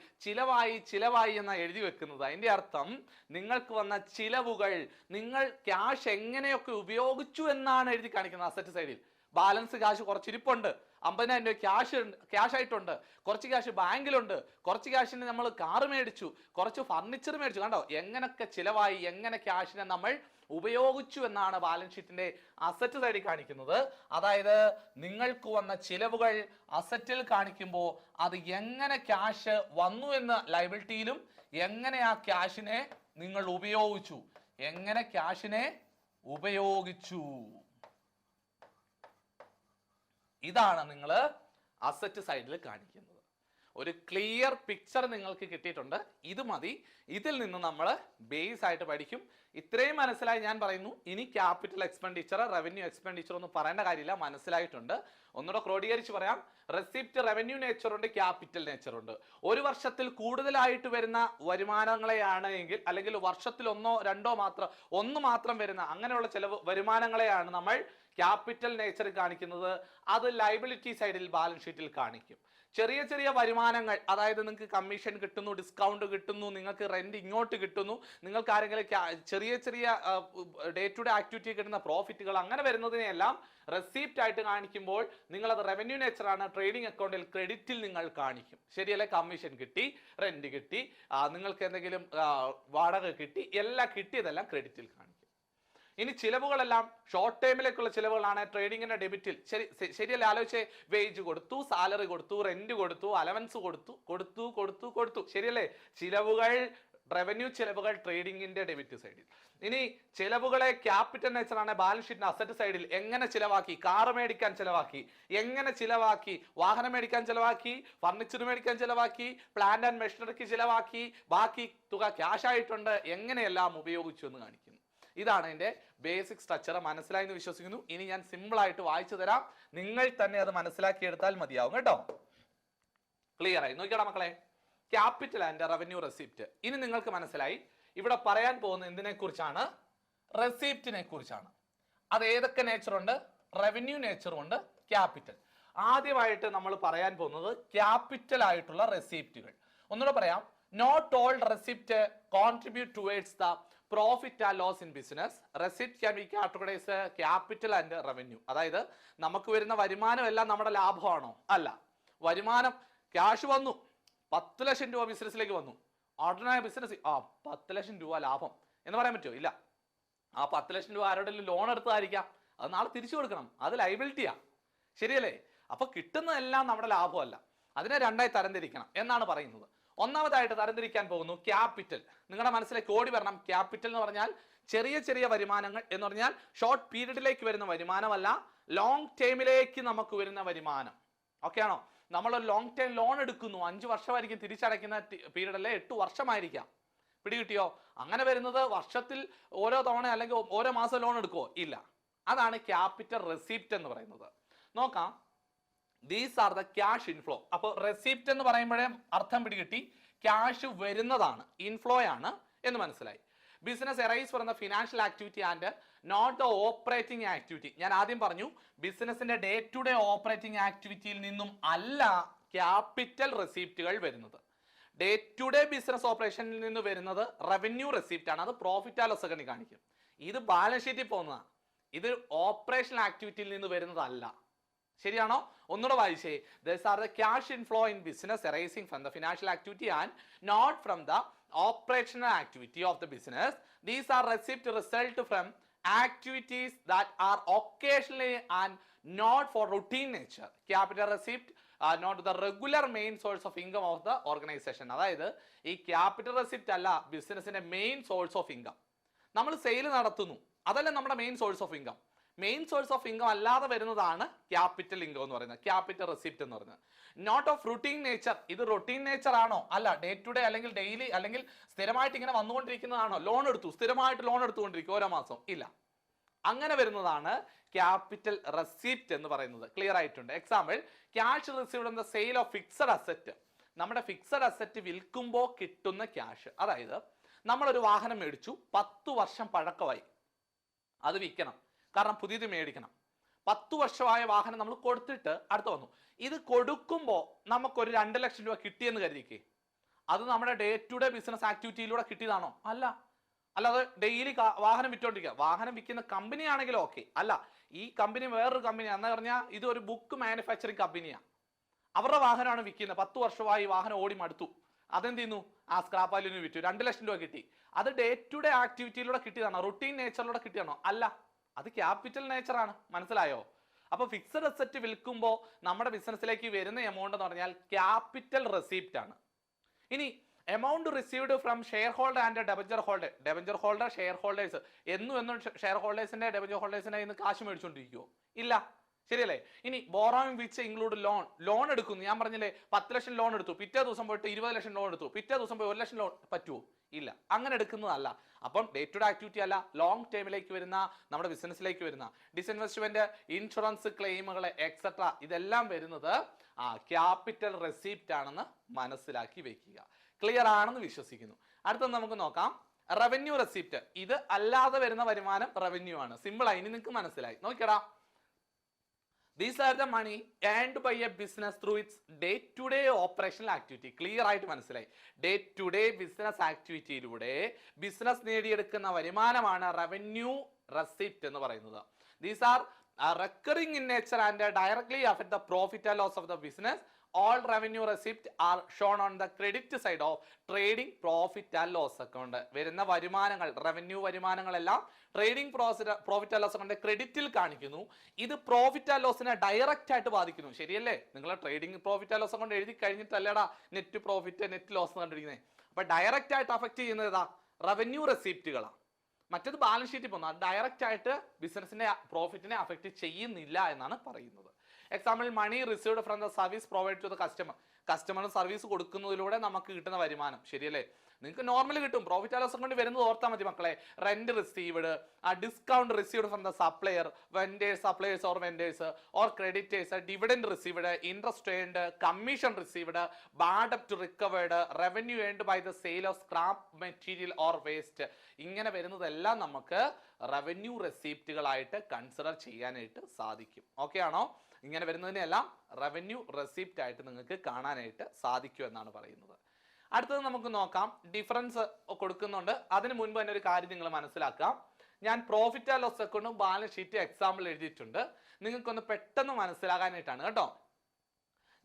ചിലവായി എന്നാ എഴുതി വെക്കുന്നത്. അതിന്റെ അർത്ഥം നിങ്ങൾക്ക് വന്ന ചിലവുകൾ നിങ്ങൾ ക്യാഷ് എങ്ങനെയൊക്കെ ഉപയോഗിച്ചു എന്നാണ് എഴുതി കാണിക്കുന്നത് അസറ്റ് സൈഡിൽ. ബാലൻസ് ക്യാഷ് കുറച്ചിരിപ്പുണ്ട്, 50,000 രൂപ ക്യാഷ് ആയിട്ടുണ്ട്, കുറച്ച് ക്യാഷ് ബാങ്കിലുണ്ട്, കുറച്ച് ക്യാഷിന് നമ്മൾ കാറ് മേടിച്ചു, കുറച്ച് ഫർണിച്ചർ മേടിച്ചു. കണ്ടോ എങ്ങനെയൊക്കെ ചിലവായി, എങ്ങനെ ക്യാഷിനെ നമ്മൾ ഉപയോഗിച്ചു എന്നാണ് ബാലൻസ് ഷീറ്റിന്റെ അസറ്റ് സൈഡിൽ കാണിക്കുന്നത്. അതായത് നിങ്ങൾക്ക് വന്ന ചിലവുകൾ അസറ്റിൽ കാണിക്കുമ്പോൾ അത് എങ്ങനെ ക്യാഷ് വന്നു എന്ന് ലയബിലിറ്റിയിലും, എങ്ങനെ ആ ക്യാഷിനെ നിങ്ങൾ ഉപയോഗിച്ചു, എങ്ങനെ ക്യാഷിനെ ഉപയോഗിച്ചു, ഇതാണ് നിങ്ങൾ അസറ്റ് സൈഡിൽ കാണിക്കുന്നത്. ഒരു ക്ലിയർ പിക്ചർ നിങ്ങൾക്ക് കിട്ടിയിട്ടുണ്ട്. ഇത് മതി. ഇതിൽ നിന്ന് നമ്മൾ ബേസ് ആയിട്ട് പഠിക്കും. ഇത്രയും മനസ്സിലായി ഞാൻ പറയുന്നു. ഇനി ക്യാപിറ്റൽ എക്സ്പെൻഡിച്ചർ, റവന്യൂ എക്സ്പെൻഡിച്ചർ ഒന്നും പറയേണ്ട കാര്യമില്ല, മനസ്സിലായിട്ടുണ്ട്. ഒന്നുകൂടെ ക്രോഡീകരിച്ച് പറയാം. റെസിപ്റ്റ് റവന്യൂ നേച്ചർ ഉണ്ട്, ക്യാപിറ്റൽ നേച്ചർ ഉണ്ട്. ഒരു വർഷത്തിൽ കൂടുതലായിട്ട് വരുന്ന വരുമാനങ്ങളെയാണ് എങ്കിൽ, അല്ലെങ്കിൽ വർഷത്തിൽ ഒന്ന് മാത്രം വരുന്ന അങ്ങനെയുള്ള ചില വരുമാനങ്ങളെയാണ് നമ്മൾ ക്യാപിറ്റൽ നേച്ചർ കാണിക്കുന്നത്. അത് ലയബിലിറ്റി സൈഡിൽ ബാലൻസ് ഷീറ്റിൽ കാണിക്കും. ചെറിയ ചെറിയ വരുമാനങ്ങൾ, അതായത് നിങ്ങൾക്ക് കമ്മീഷൻ കിട്ടുന്നു, ഡിസ്കൗണ്ട് കിട്ടുന്നു, നിങ്ങൾക്ക് റെന്റ് ഇങ്ങോട്ട് കിട്ടുന്നു, നിങ്ങൾക്ക് ആരെങ്കിലും ചെറിയ ഡേ ടു ഡേ ആക്ടിവിറ്റി കിട്ടുന്ന പ്രോഫിറ്റുകൾ, അങ്ങനെ വരുന്നതിനെല്ലാം റെസിപ്റ്റ് ആയിട്ട് കാണിക്കുമ്പോൾ നിങ്ങൾ അത് റവന്യൂ നേച്ചറാണ്. ട്രേഡിംഗ് അക്കൗണ്ടിൽ ക്രെഡിറ്റിൽ നിങ്ങൾ കാണിക്കും, ശരിയല്ലേ? കമ്മീഷൻ കിട്ടി, റെന്റ് കിട്ടി, നിങ്ങൾക്ക് എന്തെങ്കിലും വാടക കിട്ടി, എല്ലാം കിട്ടിയതെല്ലാം ക്രെഡിറ്റിൽ കാണിക്കും. ഇനി ചിലവുകളെല്ലാം ഷോർട്ട് ടൈമിലേക്കുള്ള ചിലവുകളാണ് ട്രേഡിങ്ങിന്റെ ഡെബിറ്റിൽ. ശരിയല്ലേ? ആലോചിച്ചേ. വേജ് കൊടുത്തു, സാലറി കൊടുത്തു, റെന്റ് കൊടുത്തു, അലവൻസ് കൊടുത്തു, ശരിയല്ലേ? ചിലവുകൾ, റവന്യൂ ചിലവുകൾ ട്രേഡിങ്ങിന്റെ ഡെബിറ്റ് സൈഡിൽ. ഇനി ചിലവുകളെ ക്യാപിറ്റൽ നേച്ചറാണ് ബാലൻസ് ഷീറ്റിന്റെ അസറ്റ് സൈഡിൽ. എങ്ങനെ ചിലവാക്കി? കാറ് മേടിക്കാൻ ചിലവാക്കി, എങ്ങനെ ചിലവാക്കി? വാഹനം മേടിക്കാൻ ചിലവാക്കി, ഫർണിച്ചർ മേടിക്കാൻ ചിലവാക്കി, പ്ലാന്റ് ആൻഡ് മെഷീനറിക്ക് ചിലവാക്കി, ബാക്കി തുക ക്യാഷ് ആയിട്ടുണ്ട്, എങ്ങനെയെല്ലാം ഉപയോഗിച്ചു എന്ന് കാണിക്കുന്നു. ഇതാണ് അതിന്റെ ബേസിക് സ്ട്രക്ചർ. മനസ്സിലായി എന്ന് വിശ്വസിക്കുന്നു. ഇനി ഞാൻ സിമ്പിൾ ആയിട്ട് വായിച്ചു തരാം, നിങ്ങൾ തന്നെ അത് മനസ്സിലാക്കിയെടുത്താൽ മതിയാവും കേട്ടോ. ക്ലിയർ ആയി? നോക്കിയാടാ മക്കളെ, ക്യാപിറ്റൽ ആൻഡ് റവന്യൂ റെസിപ്റ്റ്. ഇനി നിങ്ങൾക്ക് മനസ്സിലായി. ഇവിടെ പറയാൻ പോകുന്ന എന്തിനെ കുറിച്ചാണ്? റെസിപ്റ്റിനെ കുറിച്ചാണ്. അത് ഏതൊക്കെ നേച്ചർ ഉണ്ട്? റവന്യൂ നേച്ചറും ഉണ്ട്, ക്യാപിറ്റൽ. ആദ്യമായിട്ട് നമ്മൾ പറയാൻ പോകുന്നത് ക്യാപിറ്റൽ ആയിട്ടുള്ള റെസിപ്റ്റുകൾ. ഒന്നുകൂടെ പറയാം. Not all receipt contribute towards the profit and loss in business. Receipt can be categorised capital and revenue. അതായത് നമുക്ക് വരുന്ന വരുമാനം എല്ലാം നമ്മുടെ ലാഭമാണോ? അല്ല. വരുമാനം, ക്യാഷ് വന്നു, 10 ലക്ഷം രൂപ ബിസിനസ്സിലേക്ക് വന്നു, ഓർഡിനറി ബിസിനസ്, 10 ലക്ഷം രൂപ ലാഭം എന്ന് പറയാൻ പറ്റുമോ? ഇല്ല. ആ 10 ലക്ഷം രൂപ ആരോടെങ്കിലും ലോൺ എടുത്തതായിരിക്കാം, അത് നാളെ തിരിച്ചു കൊടുക്കണം, അത് ലയബിലിറ്റിയാ, ശരിയല്ലേ? അപ്പൊ കിട്ടുന്നതെല്ലാം നമ്മുടെ ലാഭമല്ല. അതിനെ രണ്ടായി തരംതിരിക്കണം എന്നാണ് പറയുന്നത്. ഒന്നാമതായിട്ട് തരംതിരിക്കാൻ പോകുന്നു ക്യാപിറ്റൽ. നിങ്ങളുടെ മനസ്സിലേക്ക് ഓടി വരണം. ക്യാപിറ്റൽ എന്ന് പറഞ്ഞാൽ ചെറിയ ചെറിയ വരുമാനങ്ങൾ എന്ന് പറഞ്ഞാൽ ഷോർട്ട് പീരീഡിലേക്ക് വരുന്ന വരുമാനമല്ല, ലോങ് ടൈമിലേക്ക് നമുക്ക് വരുന്ന വരുമാനം. ഓക്കെ ആണോ? നമ്മൾ ലോങ് ടൈം ലോൺ എടുക്കുന്നു, 5 വർഷമായിരിക്കും തിരിച്ചടയ്ക്കുന്ന പീരീഡ്, അല്ലെ 8 വർഷമായിരിക്കാം. പിടികിട്ടിയോ? അങ്ങനെ വരുന്നത് വർഷത്തിൽ ഓരോ തവണ അല്ലെങ്കിൽ ഓരോ മാസം ലോൺ എടുക്കുമോ? ഇല്ല. അതാണ് ക്യാപിറ്റൽ റെസിപ്റ്റ് എന്ന് പറയുന്നത്. നോക്കാം. These are the cash inflow. അപ്പോൾ റെസിപ്റ്റ് എന്ന് പറയുമ്പോഴേ അർത്ഥം പിടികിട്ടി, ക്യാഷ് വരുന്നതാണ്, ഇൻഫ്ലോ ആണ് എന്ന് മനസ്സിലായി. Business arise from the financial activity and not the operating activity. ഞാൻ ആദ്യം പറഞ്ഞു ബിസിനസിന്റെ ഡേ ടു ഡേ ഓപ്പറേറ്റിംഗ് ആക്ടിവിറ്റിയിൽ നിന്നും അല്ല ക്യാപിറ്റൽ റെസിപ്റ്റുകൾ വരുന്നത്. ഡേ ടു ഡേ ബിസിനസ് ഓപ്പറേഷനിൽ നിന്ന് വരുന്നത് റവന്യൂ റെസിപ്റ്റ് ആണ്. അത് പ്രോഫിറ്റ് ആൻഡ് ലോസ് അക്കൗണ്ടിൽ കാണിക്കും. ഇത് ബാലൻസ് ഷീറ്റിൽ പോകുന്നതാണ്. ഇത് ഓപ്പറേഷണൽ ആക്ടിവിറ്റിയിൽ നിന്ന് വരുന്നതല്ല. ശരിയാണോ? ഒന്നുകൂടെ വായിച്ചേ. These are the cash inflow in business arising from the financial activity and not from the operational activity of the business. These are receipts result from activities that are occasionally and not for routine nature. Capital receipt are not the regular main source of income of the organization. അതായത് ഈ capital receipt അല്ല ബിസിനസിന്റെ main source of income. നമ്മൾ sale നടത്തുന്നു, അതല്ല നമ്മുടെ main source of income. Main source of income അല്ലാതെ വരുന്നതാണ് ക്യാപിറ്റൽ ഇൻകം എന്ന് പറയുന്നത്, ക്യാപിറ്റൽ റെസിപ്റ്റ് എന്ന് പറയുന്നത്. Not of routine nature. ഇത് റൂട്ടീൻ നേച്ചർ ആണോ? അല്ല. ഡേ ടു ഡേ അല്ലെങ്കിൽ ഡെയിലി അല്ലെങ്കിൽ സ്ഥിരമായിട്ട് ഇങ്ങനെ വന്നുകൊണ്ടിരിക്കുന്നതാണോ? ലോൺ എടുത്തു, സ്ഥിരമായിട്ട് ലോൺ എടുത്തുകൊണ്ടിരിക്കും ഓരോ മാസം? ഇല്ല. അങ്ങനെ വരുന്നതാണ് ക്യാപിറ്റൽ റെസിപ്റ്റ് എന്ന് പറയുന്നത്. ക്ലിയർ ആയിട്ടുണ്ട്? Example, cash received in the sale of fixed asset. നമ്മുടെ ഫിക്സഡ് അസറ്റ് വിൽക്കുമ്പോൾ കിട്ടുന്ന ക്യാഷ്. അതായത് നമ്മളൊരു വാഹനം മേടിച്ചു, 10 വർഷം പഴക്കമായി, അത് വിൽക്കണം, കാരണം പുതിയത് മേടിക്കണം. 10 വർഷമായ വാഹനം നമ്മൾ കൊടുത്തിട്ട് അടുത്ത് വന്നു. ഇത് കൊടുക്കുമ്പോൾ നമുക്കൊരു 2 ലക്ഷം രൂപ കിട്ടിയെന്ന് കരുതിക്കേ. അത് നമ്മുടെ ഡേ ടു ഡേ ബിസിനസ് ആക്ടിവിറ്റിയിലൂടെ കിട്ടിയതാണോ? അല്ല. അല്ലാതെ ഡെയിലി വാഹനം വിറ്റോണ്ടിരിക്കുക. വാഹനം വിൽക്കുന്ന കമ്പനി ആണെങ്കിലും ഓക്കെ. അല്ല, ഈ കമ്പനി വേറൊരു കമ്പനി എന്ന് പറഞ്ഞാൽ ഇത് ഒരു ബുക്ക് മാനുഫാക്ചറിങ് കമ്പനിയാണ്. അവരുടെ വാഹനമാണ് വിൽക്കുന്നത്. 10 വർഷമായി വാഹനം ഓടി മടുത്തു. അതെന്ത് ചെയ്യുന്നു? ആ സ്ക്രാപ്പ് വാല്യൂന് വിറ്റു, 2 ലക്ഷം രൂപ കിട്ടി. അത് ഡേ ടു ഡേ ആക്ടിവിറ്റിയിലൂടെ കിട്ടിയതാണോ? റുട്ടീൻ നേച്ചറിലൂടെ കിട്ടിയാണോ? അല്ല, അത് ക്യാപിറ്റൽ നേച്ചർ ആണ്. മനസ്സിലായോ? അപ്പൊ ഫിക്സഡ് അസറ്റ് വിൽക്കുമ്പോൾ നമ്മുടെ ബിസിനസ്സിലേക്ക് വരുന്ന എമൗണ്ട് എന്ന് പറഞ്ഞാൽ ക്യാപിറ്റൽ റെസിപ്റ്റ് ആണ്. ഇനി amount received from share holder and debenture holder. Debenture holder, share holders എന്നും ഷെയർ ഹോൾഡേഴ്സിന്റെ ഡെബഞ്ചർ ഹോൾഡേഴ്സിന്റെ ഇന്ന് കാശ് മേടിച്ചുകൊണ്ടിരിക്കുവോ? ഇല്ല. ശരിയല്ലേ? ഇനി borrowing which include loan. Loan എടുക്കുന്നു. ഞാൻ പറഞ്ഞില്ലേ 10 ലക്ഷം ലോൺ എടുത്തു, പിറ്റേ ദിവസം പോയിട്ട് 20 ലക്ഷം ലോൺ എടുത്തു, പിറ്റേ ദിവസം പോയി 1 ലക്ഷം ലോൺ പറ്റുമോ? ഇല്ല. അങ്ങനെ എടുക്കുന്നതല്ല. അപ്പം ഡേ ടു ഡേ ആക്ടിവിറ്റി അല്ല, ലോങ് ടൈമിലേക്ക് വരുന്ന നമ്മുടെ ബിസിനസ്സിലേക്ക് വരുന്ന ഡിസ്ഇൻവെസ്റ്റ്മെന്റ്, ഇൻഷുറൻസ് ക്ലെയിമുകൾ എക്സെട്ര ഇതെല്ലാം വരുന്നത് ക്യാപിറ്റൽ റെസിപ്റ്റ് ആണെന്ന് മനസ്സിലാക്കി വെക്കുക. ക്ലിയർ ആണെന്ന് വിശ്വസിക്കുന്നു. അടുത്തത് നമുക്ക് നോക്കാം റവന്യൂ റെസിപ്റ്റ്. ഇത് അല്ലാതെ വരുന്ന വരുമാനം റവന്യൂ ആണ്. സിമ്പിൾ ആയി, ഇനി നിങ്ങൾക്ക് മനസ്സിലായി. നോക്കിയടാ, these are the money earned by a business through its day-to-day operational activity. Clear ആയിട്ട് മനസ്സിലായി. ഡേ ടു ഡേ ബിസിനസ് ആക്ടിവിറ്റിയിലൂടെ ബിസിനസ് നേടിയെടുക്കുന്ന വരുമാനമാണ് റവന്യൂ റെസിപ്റ്റ് എന്ന് പറയുന്നത്. These are recurring in nature and directly affect the profit and loss of the business. All revenue receipts are shown on the credit side of trading profit and loss account. വരുന്ന വരുമാനങ്ങൾ, revenue വരുമാനങ്ങളെല്ലാം trading profit and loss account ക്രെഡിറ്റിൽ കാണിക്കുന്നു. ഇത് profit and ലോസിനെ direct ആയിട്ട് ബാധിക്കുന്നു. ശരിയല്ലേ? നിങ്ങൾ trading profit and loss account എഴുതി കഴിഞ്ഞിട്ടല്ലേടാ നെറ്റ് പ്രോഫിറ്റ് നെറ്റ് ലോസ് കണ്ടിരിക്കുന്നത്. അപ്പൊ ഡയറക്റ്റ് ആയിട്ട് അഫക്ട് ചെയ്യുന്നത് ഏതാ? റവന്യൂ റെസിപ്റ്റുകളാണ്. മറ്റത് ബാലൻസ് ഷീറ്റിൽ പോകുന്നത് ഡയറക്റ്റ് ആയിട്ട് ബിസിനസിന്റെ പ്രോഫിറ്റിനെ അഫക്ട് ചെയ്യുന്നില്ല എന്നാണ് പറയുന്നത്. Example, money received from the service provide to the customer. Customer service കൊടുക്കുന്നതിലൂടെ നമുക്ക് കിട്ടുന്ന വരുമാനം. ശരിയല്ലേ? നിങ്ങൾക്ക് നോർമലി കിട്ടും. പ്രോഫിറ്റ് ആൻഡ് ലോസ് കൊണ്ട് വരുന്നത് ഓർത്താൽ മതി മക്കളെ. Rent received, discount received from the supplier, suppliers or vendors or creditors, dividend received, interest earned, commission received, bad ഡെപ്റ്റ് recovered, revenue earned by the sale of scrap material or waste. ഇങ്ങനെ വരുന്നതെല്ലാം നമുക്ക് revenue റെസിപ്റ്റുകളായിട്ട് consider ചെയ്യാനായിട്ട് സാധിക്കും. Okay ആണോ? ഇങ്ങനെ വരുന്നതിനെല്ലാം revenue receipt ആയിട്ട് നിങ്ങൾക്ക് കാണാനായിട്ട് സാധിക്കും എന്നാണ് പറയുന്നത്. അടുത്തത് നമുക്ക് നോക്കാം. ഡിഫറൻസ് കൊടുക്കുന്നുണ്ട്. അതിന് മുൻപ് തന്നെ ഒരു കാര്യം നിങ്ങൾ മനസ്സിലാക്കാം. ഞാൻ പ്രോഫിറ്റ് ആൻഡ് ലോസ് അക്കൗണ്ടും ബാലൻസ് ഷീറ്റ് എക്സാമ്പിൾ എഴുതിയിട്ടുണ്ട്. നിങ്ങൾക്കൊന്ന് പെട്ടെന്ന് മനസ്സിലാകാനായിട്ടാണ് കേട്ടോ.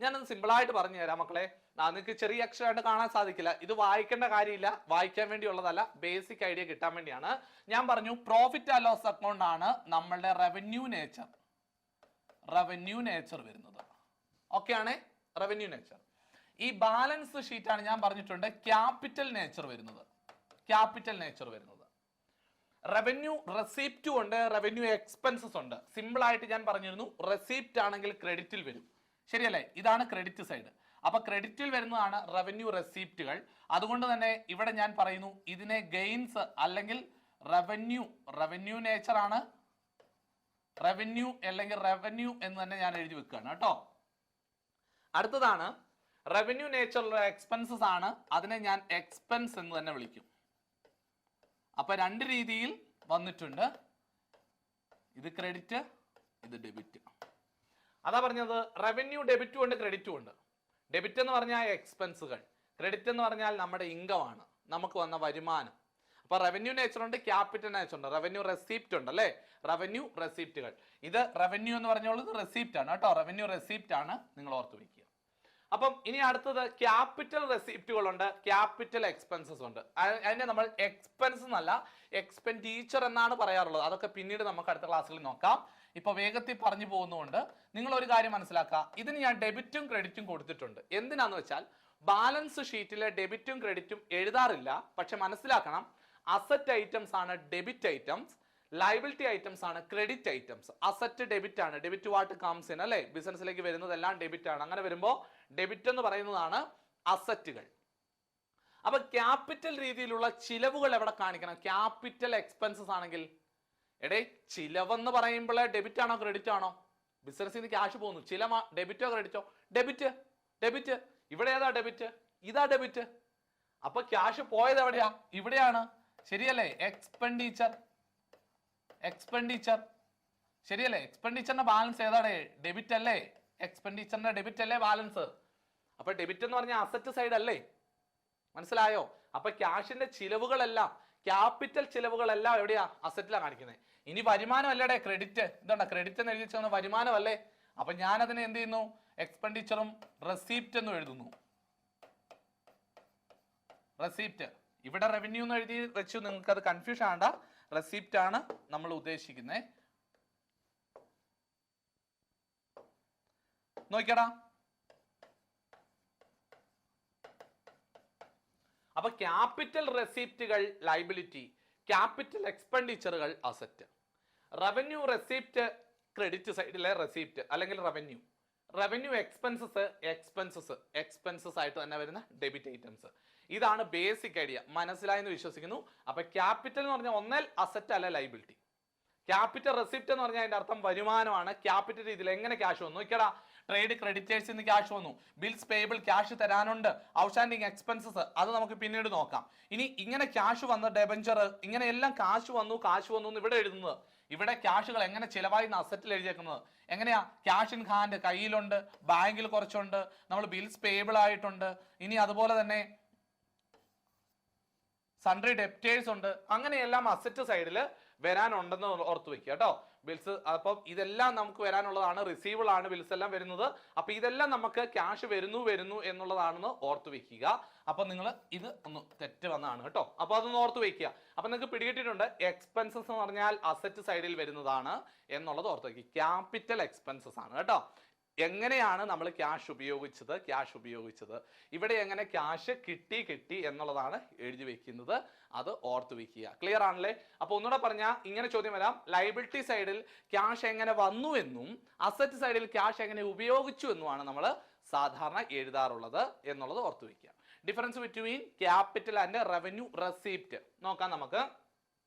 ഞാനൊന്ന് സിമ്പിളായിട്ട് പറഞ്ഞു തരാം മക്കളെ. നിങ്ങൾക്ക് ചെറിയ അക്ഷരമായിട്ട് കാണാൻ സാധിക്കില്ല. ഇത് വായിക്കേണ്ട കാര്യമില്ല, വായിക്കാൻ വേണ്ടിയുള്ളതല്ല, ബേസിക് ഐഡിയ കിട്ടാൻ വേണ്ടിയാണ്. ഞാൻ പറഞ്ഞു പ്രോഫിറ്റ് ആൻഡ് ലോസ് അക്കൗണ്ട് ആണ് നമ്മളുടെ റവന്യൂ നേച്ചർ വരുന്നത്. ഓക്കെ ആണ്? Revenue nature. ഈ ബാലൻസ് ഷീറ്റ് ആണ് ഞാൻ പറഞ്ഞിട്ടുണ്ട് ക്യാപിറ്റൽ നേച്ചർ വരുന്നത്. റവന്യൂ റെസിപ്റ്റും ഉണ്ട്, റവന്യൂ എക്സ്പെൻസസ് ഉണ്ട്. സിമ്പിൾ ആയിട്ട് ഞാൻ പറഞ്ഞിരുന്നു, റെസിപ്റ്റ് ആണെങ്കിൽ ക്രെഡിറ്റിൽ വരും. ശരിയല്ലേ? ഇതാണ് ക്രെഡിറ്റ് സൈഡ്. അപ്പൊ ക്രെഡിറ്റിൽ വരുന്നതാണ് റവന്യൂ റെസിപ്റ്റുകൾ. അതുകൊണ്ട് തന്നെ ഇവിടെ ഞാൻ പറയുന്നു ഇതിനെ ഗെയിൻസ് അല്ലെങ്കിൽ റവന്യൂ നേച്ചർ ആണ്. റവന്യൂ അല്ലെങ്കിൽ റവന്യൂ എന്ന് തന്നെ ഞാൻ എഴുതി വെക്കുകയാണ് കേട്ടോ. അടുത്തതാണ് റവന്യൂ നേച്ചറുള്ള എക്സ്പെൻസസ് ആണ്, അതിനെ ഞാൻ എക്സ്പെൻസ് എന്ന് തന്നെ വിളിക്കും. അപ്പൊ രണ്ട് രീതിയിൽ വന്നിട്ടുണ്ട്, ഇത് ക്രെഡിറ്റ്, ഇത് ഡെബിറ്റ്. അതാ പറഞ്ഞത് റവന്യൂ ഡെബിറ്റും ഉണ്ട് ക്രെഡിറ്റും ഉണ്ട്. ഡെബിറ്റ് എന്ന് പറഞ്ഞാൽ എക്സ്പെൻസുകൾ, ക്രെഡിറ്റ് എന്ന് പറഞ്ഞാൽ നമ്മുടെ ഇൻകം ആണ്, നമുക്ക് വന്ന വരുമാനം. അപ്പൊ റവന്യൂ നേച്ചർ ഉണ്ട്, ക്യാപിറ്റൽ നേച്ചർ ഉണ്ട്, റവന്യൂ റെസിപ്റ്റ് ഉണ്ട് അല്ലേ, റവന്യൂ റെസിപ്റ്റുകൾ. ഇത് റവന്യൂ എന്ന് പറഞ്ഞോളൂ റെസിപ്റ്റ് ആണ് കേട്ടോ, റവന്യൂ റെസിപ്റ്റ് ആണ്, നിങ്ങൾ ഓർത്ത് വയ്ക്കുക. അപ്പം ഇനി അടുത്തത് ക്യാപിറ്റൽ റെസിപ്റ്റുകളുണ്ട്, ക്യാപിറ്റൽ എക്സ്പെൻസസ് ഉണ്ട്. അതിനെ നമ്മൾ എക്സ്പെൻസ് എന്നല്ല എക്സ്പെൻഡിച്ചർ എന്നാണ് പറയാറുള്ളത്. അതൊക്കെ പിന്നീട് നമുക്ക് അടുത്ത ക്ലാസ്സിൽ നോക്കാം. ഇപ്പൊ വേഗത്തിൽ പറഞ്ഞു പോകുന്നതുകൊണ്ട് നിങ്ങൾ ഒരു കാര്യം മനസ്സിലാക്കുക, ഇതിന് ഞാൻ ഡെബിറ്റും ക്രെഡിറ്റും കൊടുത്തിട്ടുണ്ട്. എന്തിനാന്ന് വെച്ചാൽ ബാലൻസ് ഷീറ്റിലെ ഡെബിറ്റും ക്രെഡിറ്റും എഴുതാറില്ല, പക്ഷെ മനസ്സിലാക്കണം അസറ്റ് ഐറ്റംസ് ആണ് ഡെബിറ്റ് ഐറ്റംസ്, ലയബിലിറ്റി ഐറ്റംസ് ആണ് ക്രെഡിറ്റ് ഐറ്റംസ്. അസറ്റ് ഡെബിറ്റ് ആണ്, ഡെബിറ്റ് വാട്ട് കംസ് ഇൻ അല്ലേ, ബിസിനസ്സിലേക്ക് വരുന്നതെല്ലാം ഡെബിറ്റ് ആണ്. അങ്ങനെ വരുമ്പോൾ ഡെബിറ്റ് എന്ന് പറയുന്നതാണ് അസറ്റുകൾ. അപ്പൊ ക്യാപിറ്റൽ രീതിയിലുള്ള ചിലവുകൾ എവിടെ കാണിക്കണം? ക്യാപിറ്റൽ എക്സ്പെൻസസ് ആണെങ്കിൽ എടേ ചിലവെന്ന് പറയുമ്പോൾ ഡെബിറ്റ് ആണോ ക്രെഡിറ്റ് ആണോ? ബിസിനസ്സിൽ നിന്ന് ക്യാഷ് പോകുന്നു, ചിലവ ഡെബിറ്റോ ക്രെഡിറ്റോ? Debit, debit. ഇവിടെ ഏതാ ഡെബിറ്റ്? ഇതാ ഡെബിറ്റ്. അപ്പൊ ക്യാഷ് പോയത് എവിടെയാ? ഇവിടെയാണ്, ശരിയല്ലേ? എക്സ്പെൻഡിച്ചർ, എക്സ്പെൻഡിച്ചർ ശരിയല്ലേ? എക്സ്പെൻഡിച്ചറിന്റെ ബാലൻസ് ഏതാണ്? ഡെബിറ്റ് അല്ലേ? എക്സ്പെൻഡിച്ചറിന്റെ ഡെബിറ്റ് അല്ലേ ബാലൻസ്? അപ്പൊ ഡെബിറ്റ് എന്ന് പറഞ്ഞാൽ അസറ്റ് സൈഡ് അല്ലേ? മനസ്സിലായോ? അപ്പൊ ക്യാഷിന്റെ ചിലവുകളെല്ലാം, ക്യാപിറ്റൽ ചിലവുകളെല്ലാം എവിടെയാ? അസറ്റിലാണ് കാണിക്കുന്നത്. ഇനി വരുമാനം അല്ലേടെ ക്രെഡിറ്റ്. ഇതുണ്ട ക്രെഡിറ്റ് എന്ന് എഴുതി വെച്ചാൽ വരുമാനം അല്ലേ? അപ്പൊ ഞാൻ അതിനെ എന്ത് ചെയ്യുന്നു? എക്സ്പെൻഡിച്ചറും റെസിപ്റ്റ് എന്ന് എഴുതുന്നു. റെസിപ്റ്റ്. ഇവിടെ റവന്യൂ എന്ന് എഴുതി വെച്ചു, നിങ്ങൾക്ക് അത് കൺഫ്യൂഷൻ ആണ്ട. റെസിപ്റ്റ് ആണ് നമ്മൾ ഉദ്ദേശിക്കുന്നത്. നോക്കിയടാ, അപ്പൊ ക്യാപിറ്റൽ റെസിപ്റ്റുകൾ ലയബിലിറ്റി, ക്യാപിറ്റൽ എക്സ്പെൻഡിച്ചറുകൾ അസറ്റ്. റവന്യൂ റെസിപ്റ്റ് ക്രെഡിറ്റ് സൈഡിലെ റെസിപ്റ്റ് അല്ലെങ്കിൽ റവന്യൂ. റവന്യൂ എക്സ്പെൻസസ്, എക്സ്പെൻസസ് ആയിട്ട് തന്നെ വരുന്ന ഡെബിറ്റ് ഐറ്റംസ്. ഇതാണ് ബേസിക് ഐഡിയ. മനസ്സിലായെന്ന് വിശ്വസിക്കുന്നു. അപ്പൊ ക്യാപിറ്റൽ എന്ന് പറഞ്ഞാൽ ഒന്നൽ അസറ്റ് അല്ല ലയബിലിറ്റി. ക്യാപിറ്റൽ റെസിപ്റ്റ് എന്ന് പറഞ്ഞാൽ അതിന്റെ അർത്ഥം വരുമാനമാണ്. ക്യാപിറ്റൽ രീതിയിൽ എങ്ങനെ ക്യാഷ് വന്നു? നോക്കിയടാ, ട്രേഡ് ക്രെഡിറ്റേഴ്സിൽ നിന്ന് ക്യാഷ് വന്നു, ബിൽസ് പേയബിൾ ക്യാഷ് തരാനുണ്ട്, ഔട്ട്സ്റ്റാൻഡിങ് എക്സ്പെൻസസ് അത് നമുക്ക് പിന്നീട് നോക്കാം. ഇനി ഇങ്ങനെ ക്യാഷ് വന്ന ഡെബഞ്ചർ, ഇങ്ങനെ എല്ലാം കാശ് വന്നു എന്ന് ഇവിടെ എഴുതുന്നത്. ഇവിടെ ക്യാഷുകൾ എങ്ങനെ ചിലവായി അസറ്റിൽ എഴുതിയേക്കുന്നത് എങ്ങനെയാ? ക്യാഷ് ഇൻ ഹാൻഡ് കയ്യിലുണ്ട്, ബാങ്കിൽ കുറച്ചുണ്ട്, നമ്മൾ ബിൽസ് പേയബിൾ ആയിട്ടുണ്ട്, ഇനി അതുപോലെ തന്നെ സൺഡ്രി ഡെപ്റ്റേഴ്സ് ഉണ്ട്. അങ്ങനെയെല്ലാം അസറ്റ് സൈഡിൽ വരാനുണ്ടെന്ന് ഓർത്ത് വെക്കുക കേട്ടോ. ബിൽസ്, അപ്പം ഇതെല്ലാം നമുക്ക് വരാനുള്ളതാണ്. റിസീവബിൾ ആണ് ബിൽസ് എല്ലാം വരുന്നത്. അപ്പൊ ഇതെല്ലാം നമുക്ക് ക്യാഷ് വരുന്നു എന്നുള്ളതാണെന്ന് ഓർത്ത് വെക്കുക. അപ്പൊ നിങ്ങൾ ഇത് ഒന്ന് തെറ്റ് വന്നതാണ് കേട്ടോ. അപ്പൊ അതൊന്ന് ഓർത്ത് വെക്കുക. അപ്പൊ നിങ്ങൾക്ക് പിടികിട്ടിട്ടുണ്ട് എക്സ്പെൻസസ് എന്ന് പറഞ്ഞാൽ അസറ്റ് സൈഡിൽ വരുന്നതാണ് എന്നുള്ളത് ഓർത്ത് വെക്കുക. ക്യാപിറ്റൽ എക്സ്പെൻസസ് ആണ് കേട്ടോ. എങ്ങനെയാണ് നമ്മൾ ക്യാഷ് ഉപയോഗിച്ചത്, ഇവിടെ എങ്ങനെ ക്യാഷ് കിട്ടി എന്നുള്ളതാണ് എഴുതി വെക്കുന്നത്. അത് ഓർത്ത് വെക്കുക. ക്ലിയർ ആണല്ലേ? അപ്പൊ ഒന്നുകൂടെ പറഞ്ഞാൽ ഇങ്ങനെ ചോദ്യം വരാം, ലയബിലിറ്റി സൈഡിൽ ക്യാഷ് എങ്ങനെ വന്നു എന്നും അസറ്റ് സൈഡിൽ ക്യാഷ് എങ്ങനെ ഉപയോഗിച്ചു എന്നുമാണ് നമ്മൾ സാധാരണ എഴുതാറുള്ളത് എന്നുള്ളത് ഓർത്ത് വെക്കുക. Difference between capital and revenue receipt നോക്കാം നമുക്ക്.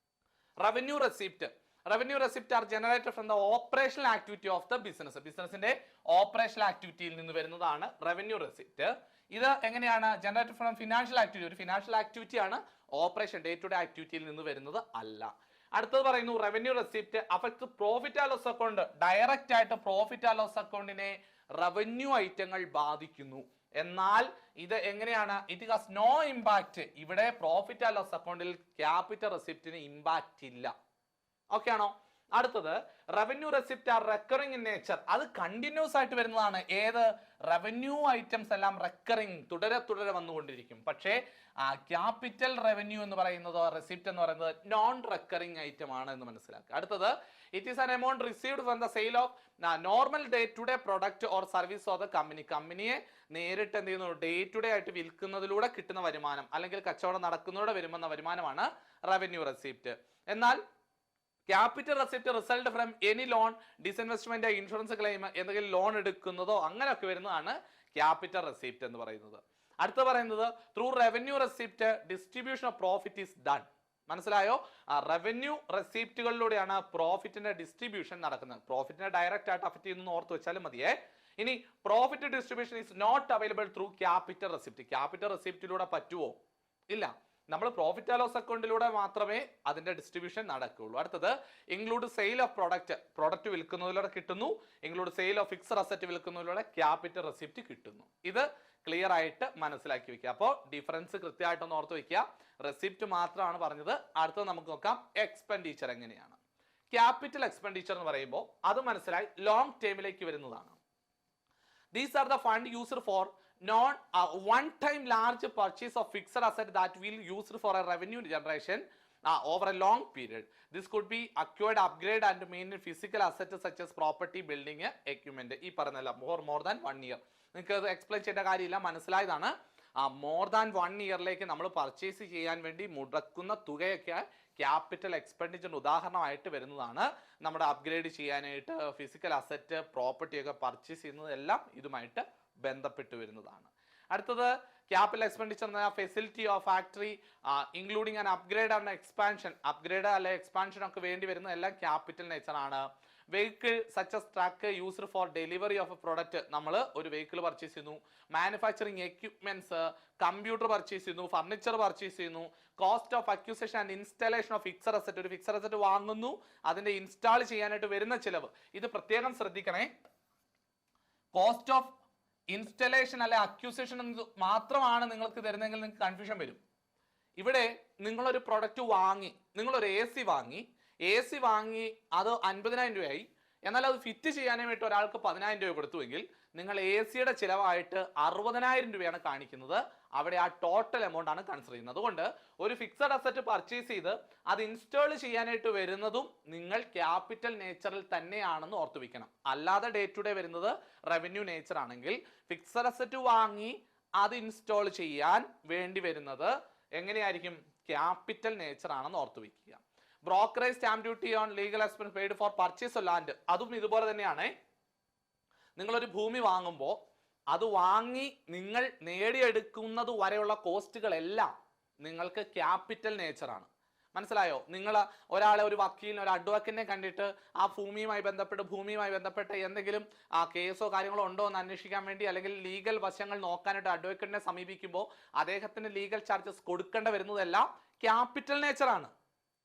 Revenue receipt are generated from the operational activity of the business. ബിസിനസിന്റെ ഓപ്പറേഷണൽ ആക്ടിവിറ്റിയിൽ നിന്ന് വരുന്നതാണ് റവന്യൂ റെസിപ്റ്റ്. ഇത് എങ്ങനെയാണ്? Generated from financial activity. ഒരു ഫിനാൻഷ്യൽ ആക്ടിവിറ്റി ആണ്, ഓപ്പറേഷൻ ഡേ ടു ഡേ ആക്ടിവിറ്റിയിൽ നിന്ന് വരുന്നത് അല്ല. അടുത്തത് പറയുന്നു revenue receipt affect profit and loss account. Direct ആയിട്ട് പ്രോഫിറ്റ് ആൻഡ് ലോസ് അക്കൗണ്ടിനെ റവന്യൂ ഐറ്റങ്ങൾ ബാധിക്കുന്നു. എന്നാൽ ഇത് എങ്ങനെയാണ്? It has no impact. ഇവിടെ പ്രോഫിറ്റ് ആൻഡ് ലോസ് അക്കൗണ്ടിൽ ക്യാപിറ്റൽ റെസിപ്റ്റിന് ഇമ്പാക്ട് ഇല്ല. ഓക്കെ ആണോ? അടുത്തത് revenue receipt are recurring in nature. അത് കണ്ടിന്യൂസ് ആയിട്ട് വരുന്നതാണ്. ഏത്? റവന്യൂ ഐറ്റംസ് എല്ലാം റെക്കറിംഗ്, തുടരെ വന്നുകൊണ്ടിരിക്കും. പക്ഷേ ക്യാപിറ്റൽ റവന്യൂ എന്ന് പറയുന്നത്, റെസിപ്റ്റ് എന്ന് പറയുന്നത് നോൺ റെക്കറിംഗ് ഐറ്റം ആണ് എന്ന് മനസ്സിലാക്കുക. അടുത്തത് it is an amount received from the sale of normal day to day product or service of the company. കമ്പനിയെ നേരിട്ട് എന്ത് ചെയ്യുന്നു? ഡേ ടു ഡേ ആയിട്ട് വിൽക്കുന്നതിലൂടെ കിട്ടുന്ന വരുമാനം, അല്ലെങ്കിൽ കച്ചവടം നടക്കുന്നതിലൂടെ വരുന്ന വരുമാനമാണ് റവന്യൂ റെസിപ്റ്റ്. എന്നാൽ capital receipt result from any loan, disinvestment, insurance claim, എന്തെങ്കിലും ലോൺ എടുക്കുന്നതോ അങ്ങനെയൊക്കെ വരുന്നതാണ് ക്യാപിറ്റൽ റെസിപ്റ്റ് എന്ന് പറയുന്നത്. അടുത്ത പറയുന്നത് through revenue receipt distribution of profit is done. മനസ്സിലായോ? റവന്യൂ റെസിപ്റ്റുകളിലൂടെയാണ് പ്രോഫിറ്റിന്റെ ഡിസ്ട്രിബ്യൂഷൻ നടക്കുന്നത്. പ്രോഫിറ്റിനെ ഡയറക്റ്റ് ആയിട്ട് അഫക്ട് ചെയ്യുന്നു ഓർത്ത് വെച്ചാലും മതിയേ. ഇനി profit distribution is not available through capital receipt. Capital റെസിപ്റ്റിലൂടെ പറ്റുമോ? ഇല്ല. നമ്മൾ പ്രോഫിറ്റ് ആൻഡ് ലോസ് അക്കൗണ്ടിലൂടെ മാത്രമേ അതിന്റെ ഡിസ്ട്രിബ്യൂഷൻ നടക്കുകയുള്ളൂ. അടുത്തത് ഇൻക്ലൂഡ് സെയിൽ ഓഫ് പ്രോഡക്റ്റ് വിൽക്കുന്നതിലൂടെ കിട്ടുന്നു. Include sale of fixed asset വിൽക്കുന്നതിലൂടെ ക്യാപിറ്റൽ റെസിപ്റ്റ് കിട്ടുന്നു. ഇത് ക്ലിയർ ആയിട്ട് മനസ്സിലാക്കി വെക്കുക. അപ്പോൾ ഡിഫറൻസ് കൃത്യമായിട്ടൊന്ന് ഓർത്ത് വെക്കുക. റെസിപ്റ്റ് മാത്രമാണ് പറഞ്ഞത്. അടുത്തത് നമുക്ക് നോക്കാം എക്സ്പെൻഡിച്ചർ എങ്ങനെയാണ്. ക്യാപിറ്റൽ എക്സ്പെൻഡിച്ചർ എന്ന് പറയുമ്പോൾ അത് മനസ്സിലായി ലോങ് ടേമിലേക്ക് വരുന്നതാണ്. These are the fund used for non one-time large purchase of fixed asset that will used for a revenue generation over a long period. This could be acquired, upgrade and maintain physical assets such as property, building, equipment. ഈ പറഞ്ഞല്ല more than 1 year. നിങ്ങൾക്ക് അത് explain ചെയ്യേണ്ട കാര്യമില്ല, മനസ്സിലായതാണ്. More than 1 ഇയറിലേക്ക് നമ്മൾ purchase ചെയ്യാൻ വേണ്ടി മുടക്കുന്ന തുകയൊക്കെ capital എക്സ്പെൻഡിച്ചറിന് ഉദാഹരണമായിട്ട് വരുന്നതാണ്. നമ്മുടെ അപ്ഗ്രേഡ് ചെയ്യാനായിട്ട് ഫിസിക്കൽ അസറ്റ് പ്രോപ്പർട്ടി ഒക്കെ പർച്ചേസ് ചെയ്യുന്നതെല്ലാം ഇതുമായിട്ട് ബന്ധപ്പെട്ട് വരുന്നതാണ്. അടുത്തത് ക്യാപിറ്റൽ എക്സ്പെൻഡിച്ചർ എന്ന facility of factory including and upgrade and expansion. Upgrade അല്ലെ എക്സ്പാൻഷൻ ഒക്കെ വേണ്ടി വരുന്ന എല്ലാം ക്യാപിറ്റൽ നേച്ചർ ആണ്. Vehicle such as truck used for delivery of A product. നമ്മൾ ഒരു വെഹിക്കിൾ പർച്ചേസ് ചെയ്യുന്നു. മാനുഫാക്ചറിങ് എക്യുപ്മെന്റ്സ്, കമ്പ്യൂട്ടർ പർച്ചേസ് ചെയ്യുന്നു, ഫർണിച്ചർ പർച്ചേസ് ചെയ്യുന്നു. Cost of acquisition and installation of fixed asset. ഒരു ഫിക്സഡ് അസറ്റ് വാങ്ങുന്നു, അതിന്റെ ഇൻസ്റ്റാൾ ചെയ്യാനായിട്ട് വരുന്ന ചിലവ്. ഇത് പ്രത്യേകം ശ്രദ്ധിക്കണേ. കോസ്റ്റ് ഓഫ് ഇൻസ്റ്റലേഷൻ അല്ലെ അക്യൂസിഷൻ മാത്രമാണ് നിങ്ങൾക്ക് തരുന്നതെങ്കിൽ നിങ്ങൾക്ക് കൺഫ്യൂഷൻ വരും. ഇവിടെ നിങ്ങളൊരു പ്രൊഡക്റ്റ് വാങ്ങി, നിങ്ങളൊരു എ സി വാങ്ങി അത് 50,000 രൂപയായി. എന്നാൽ അത് ഫിറ്റ് ചെയ്യാനായിട്ട് ഒരാൾക്ക് 10,000 രൂപ കൊടുത്തുവെങ്കിൽ നിങ്ങൾ എ സിയുടെ ചിലവായിട്ട് 60,000 രൂപയാണ് കാണിക്കുന്നത്. അവിടെ ആ ടോട്ടൽ എമൗണ്ട് ആണ് കൺസിഡർ ചെയ്യുന്നത്. അതുകൊണ്ട് ഒരു ഫിക്സഡ് അസറ്റ് പർച്ചേസ് ചെയ്ത് അത് ഇൻസ്റ്റാൾ ചെയ്യാനായിട്ട് വരുന്നതും നിങ്ങൾ ക്യാപിറ്റൽ നേച്ചറിൽ തന്നെയാണെന്ന് ഓർത്തു വെക്കണം. അല്ലാതെ ഡേ ടു ഡേ വരുന്നത് റവന്യൂ നേച്ചർ ആണെങ്കിൽ ഫിക്സഡ് അസറ്റ് വാങ്ങി അത് ഇൻസ്റ്റാൾ ചെയ്യാൻ വേണ്ടി വരുന്നത് എങ്ങനെയായിരിക്കും? ക്യാപിറ്റൽ നേച്ചർ ആണെന്ന് ഓർത്തു വെക്കുക. Brokerage stamp duty on legal expense paid for purchase of land. അതും ഇതുപോലെ തന്നെയാണ്. നിങ്ങളൊരു ഭൂമി വാങ്ങുമ്പോൾ അത് വാങ്ങി നിങ്ങൾ നേടിയെടുക്കുന്നത് വരെയുള്ള കോസ്റ്റുകളെല്ലാം നിങ്ങൾക്ക് ക്യാപിറ്റൽ നേച്ചറാണ്. മനസ്സിലായോ? നിങ്ങൾ ഒരാളെ, ഒരു വക്കീലിനെ, ഒരു അഡ്വക്കേറ്റിനെ കണ്ടിട്ട് ആ ഭൂമിയുമായി ബന്ധപ്പെട്ട് എന്തെങ്കിലും കേസോ കാര്യങ്ങളോ ഉണ്ടോ എന്ന് അന്വേഷിക്കാൻ വേണ്ടി അല്ലെങ്കിൽ ലീഗൽ വശങ്ങൾ നോക്കാനായിട്ട് അഡ്വക്കേറ്റിനെ സമീപിക്കുമ്പോൾ അദ്ദേഹത്തിന് ലീഗൽ ചാർജസ് കൊടുക്കേണ്ടി വരുന്നതെല്ലാം ക്യാപിറ്റൽ നേച്ചറാണ്.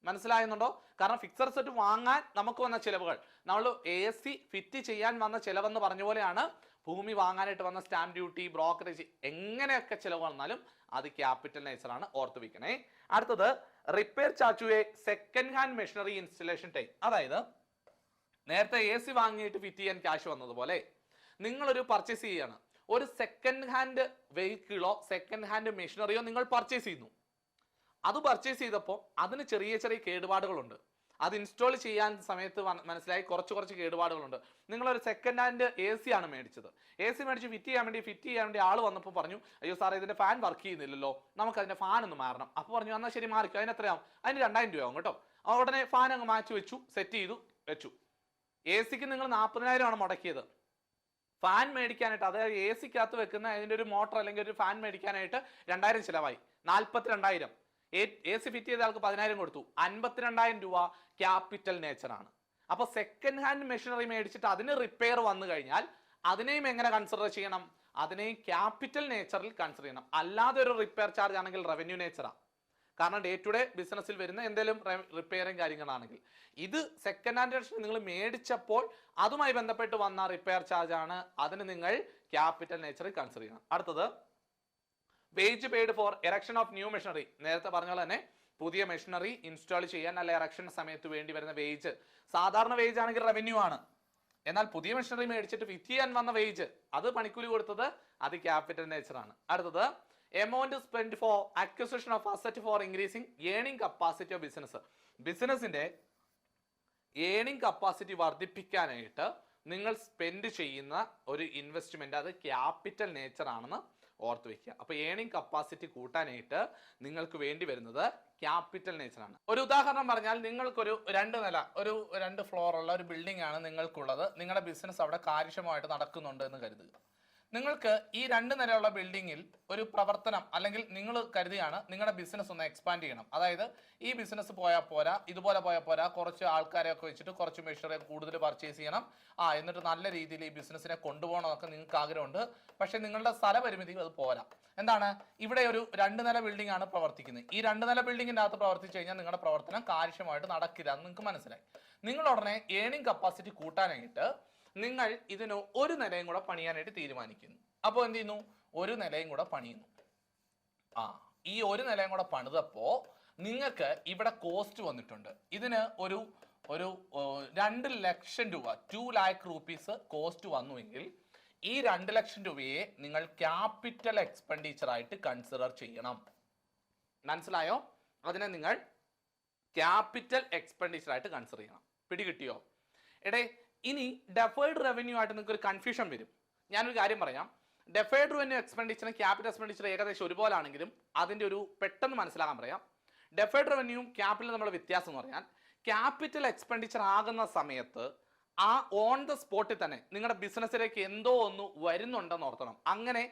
മനസ്സിലാകുന്നുണ്ടോ? കാരണം ഫിക്സഡ് അസറ്റ് വാങ്ങാൻ നമുക്ക് വന്ന ചിലവുകൾ, നമ്മൾ എ സി ഫിറ്റ് ചെയ്യാൻ വന്ന ചിലവെന്ന് പറഞ്ഞ പോലെയാണ് ഭൂമി വാങ്ങാനായിട്ട് വന്ന സ്റ്റാമ്പ് ഡ്യൂട്ടി, ബ്രോക്കറേജ്, എങ്ങനെയൊക്കെ ചിലവ് വന്നാലും അത് ക്യാപിറ്റൽ നേച്ചറാണ്, ഓർത്ത് വെക്കണേ. അടുത്തത് repair charge to a second hand machinery installation time. അതായത് നേരത്തെ എ സി വാങ്ങിയിട്ട് ഫിറ്റ് ചെയ്യാൻ ക്യാഷ് വന്നതുപോലെ നിങ്ങളൊരു പർച്ചേസ് ചെയ്യുകയാണ്. ഒരു സെക്കൻഡ് ഹാൻഡ് വെഹിക്കിളോ സെക്കൻഡ് ഹാൻഡ് മെഷീനറിയോ നിങ്ങൾ പർച്ചേസ് ചെയ്യുന്നു. അത് പർച്ചേസ് ചെയ്തപ്പോൾ അതിന് ചെറിയ കേടുപാടുകളുണ്ട്. അത് ഇൻസ്റ്റാൾ ചെയ്യാൻ സമയത്ത് മനസ്സിലായി കുറച്ച് കേടുപാടുകളുണ്ട്. നിങ്ങളൊരു സെക്കൻഡ് ഹാൻഡ് എ സി ആണ് മേടിച്ചത്. എ സി മേടിച്ച് ഫിറ്റ് ചെയ്യാൻ വേണ്ടി ആൾ വന്നപ്പോൾ പറഞ്ഞു, അയ്യോ സാറേ ഇതിന്റെ ഫാൻ വർക്ക് ചെയ്യുന്നില്ലല്ലോ, നമുക്ക് അതിന്റെ ഫാൻ ഒന്ന് മാറണം. അപ്പോൾ പറഞ്ഞു, എന്നാൽ ശരി മാറിക്കോ, അതിന് എത്രയാവും? അതിന് 2,000 രൂപയാവും കേട്ടോ. ഉടനെ ഫാൻ അങ്ങ് മാറ്റി വെച്ചു, സെറ്റ് ചെയ്തു വെച്ചു. എ സിക്ക് നിങ്ങൾ 40,000 ആണ് മുടക്കിയത്. ഫാൻ മേടിക്കാനായിട്ട്, അതായത് എ സിക്കകത്ത് വെക്കുന്ന അതിന്റെ ഒരു മോട്ടർ അല്ലെങ്കിൽ ഒരു ഫാൻ മേടിക്കാനായിട്ട് 2,000 ചിലവായി. 42,000. എ സി ഫിറ്റ് ചെയ്ത ആൾക്ക് 10,000 കൊടുത്തു. 52,000 രൂപ ക്യാപിറ്റൽ നേച്ചർ ആണ്. അപ്പൊ സെക്കൻഡ് ഹാൻഡ് മെഷീനറി മേടിച്ചിട്ട് അതിന് റിപ്പയർ വന്നു കഴിഞ്ഞാൽ അതിനെയും എങ്ങനെ കൺസിഡർ ചെയ്യണം? അതിനെയും ക്യാപിറ്റൽ നേച്ചറിൽ കൺസിഡർ ചെയ്യണം. അല്ലാതെ ഒരു റിപ്പയർ ചാർജ് ആണെങ്കിൽ റവന്യൂ നേച്ചറാണ്. കാരണം ഡേ ടു ഡേ ബിസിനസ്സിൽ വരുന്ന എന്തെങ്കിലും റിപ്പയറിങ് കാര്യങ്ങളാണെങ്കിൽ. ഇത് സെക്കൻഡ് ഹാൻഡ് നിങ്ങൾ മേടിച്ചപ്പോൾ അതുമായി ബന്ധപ്പെട്ട് വന്ന റിപ്പയർ ചാർജ് ആണ്. അതിന് നിങ്ങൾ ക്യാപിറ്റൽ നേച്ചറിൽ കൺസിഡർ ചെയ്യണം. അടുത്തത് wage paid for erection of new machinery. നേരത്തെ പറഞ്ഞ പോലെ തന്നെ പുതിയ മെഷീനറി ഇൻസ്റ്റാൾ ചെയ്യാൻ അല്ലെ എറക്ഷൻ സമയത്ത് വേണ്ടി വരുന്ന വേജ്, സാധാരണ വേജ് ആണെങ്കിൽ റവന്യൂ ആണ്. എന്നാൽ പുതിയ മെഷീനറി മേടിച്ചിട്ട് ഫിറ്റ് ചെയ്യാൻ വന്ന വേജ്, അത് പണിക്കൂലി കൊടുത്തത്, അത് ക്യാപിറ്റൽ നേച്ചർ ആണ്. അടുത്തത് amount spend four acquisition of asset four increasing earning capacity of business. ബിസിനസിന്റെ ഏണിംഗ് കപ്പാസിറ്റി വർദ്ധിപ്പിക്കാനായിട്ട് നിങ്ങൾ സ്പെൻഡ് ചെയ്യുന്ന ഒരു ഇൻവെസ്റ്റ്മെന്റ്, അത് ക്യാപിറ്റൽ നേച്ചർ ആണെന്ന് ഓർത്ത് വെക്കുക. അപ്പൊ ഏണിംഗ് കപ്പാസിറ്റി കൂട്ടാനായിട്ട് നിങ്ങൾക്ക് വേണ്ടി വരുന്നത് ക്യാപിറ്റൽ നേച്ചർ ആണ്. ഒരു ഉദാഹരണം പറഞ്ഞാൽ, നിങ്ങൾക്കൊരു 2 നില, ഒരു 2 ഫ്ലോർ ഉള്ള ഒരു ബിൽഡിംഗ് ആണ് നിങ്ങൾക്കുള്ളത്. നിങ്ങളുടെ ബിസിനസ് അവിടെ കാര്യക്ഷമമായിട്ട് നടക്കുന്നുണ്ട് എന്ന് കരുതുക. നിങ്ങൾക്ക് ഈ 2 നിലയുള്ള ബിൽഡിങ്ങിൽ ഒരു പ്രവർത്തനം അല്ലെങ്കിൽ നിങ്ങൾ കരുതിയാണ് നിങ്ങളുടെ ബിസിനസ് ഒന്ന് എക്സ്പാൻഡ് ചെയ്യണം. അതായത് ഈ ബിസിനസ് പോയാൽ പോരാ, ഇതുപോലെ പോയാൽ പോരാ, കുറച്ച് ആൾക്കാരെയൊക്കെ വെച്ചിട്ട് കുറച്ച് മെഷീനറി കൂടുതൽ പർച്ചേസ് ചെയ്യണം, എന്നിട്ട് നല്ല രീതിയിൽ ഈ ബിസിനസ്സിനെ കൊണ്ടുപോകണം എന്നൊക്കെ നിങ്ങൾക്ക് ആഗ്രഹമുണ്ട്. പക്ഷെ നിങ്ങളുടെ സ്ഥലപരിമിതി അത് പോരാ. എന്താണ്, ഇവിടെ ഒരു 2 നില ബിൽഡിംഗ് ആണ് പ്രവർത്തിക്കുന്നത്. ഈ 2 നില ബിൽഡിങ്ങിൻ്റെ അകത്ത് പ്രവർത്തിച്ചു കഴിഞ്ഞാൽ നിങ്ങളുടെ പ്രവർത്തനം കാര്യക്ഷമമായിട്ട് നടക്കില്ല എന്ന് നിങ്ങൾക്ക് മനസ്സിലായി. നിങ്ങൾ ഉടനെ ഏണിംഗ് കപ്പാസിറ്റി കൂട്ടാനായിട്ട് നിങ്ങൾ ഇതിന് ഒരു നിലയും കൂടെ പണിയാനായിട്ട് തീരുമാനിക്കുന്നു. അപ്പോൾ എന്ത് ചെയ്യുന്നു, ഒരു നിലയും കൂടെ പണിയുന്നു. ഈ ഒരു നിലയും കൂടെ പണിതപ്പോ നിങ്ങൾക്ക് ഇവിടെ കോസ്റ്റ് വന്നിട്ടുണ്ട്. ഇതിന് ഒരു 2 ലക്ഷം രൂപ 2 lakh rupees കോസ്റ്റ് വന്നുവെങ്കിൽ ഈ 2 ലക്ഷം രൂപയെ നിങ്ങൾ ക്യാപിറ്റൽ എക്സ്പെൻഡിച്ചർ ആയിട്ട് കൺസിഡർ ചെയ്യണം. മനസ്സിലായോ? അതിനെ നിങ്ങൾ ക്യാപിറ്റൽ എക്സ്പെൻഡിച്ചർ ആയിട്ട് കൺസിഡർ ചെയ്യണം. പിടികിട്ടിയോ? ഇനി ഡെഫേർഡ് റവന്യൂ ആയിട്ട് നിങ്ങൾക്ക് ഒരു കൺഫ്യൂഷൻ വരും. ഞാനൊരു കാര്യം പറയാം. ഡെഫേർഡ് റവന്യൂ എക്സ്പെൻഡിച്ചറും ക്യാപിറ്റൽ എക്സ്പെൻഡിച്ചർ ഏകദേശം ഒരുപോലെ ആണെങ്കിലും അതിൻ്റെ ഒരു പെട്ടെന്ന് മനസ്സിലാക്കാൻ പറയാം. ഡെഫേർഡ് റവന്യൂവും ക്യാപിറ്റലും തമ്മിലുള്ള വ്യത്യാസം എന്ന് പറഞ്ഞാൽ ക്യാപിറ്റൽ എക്സ്പെൻഡിച്ചർ ആകുന്ന സമയത്ത് ഓൺ ദ സ്പോട്ടിൽ തന്നെ നിങ്ങളുടെ ബിസിനസ്സിലേക്ക് എന്തോ ഒന്ന് വരുന്നുണ്ടെന്ന് ഓർത്തണം. അങ്ങനെ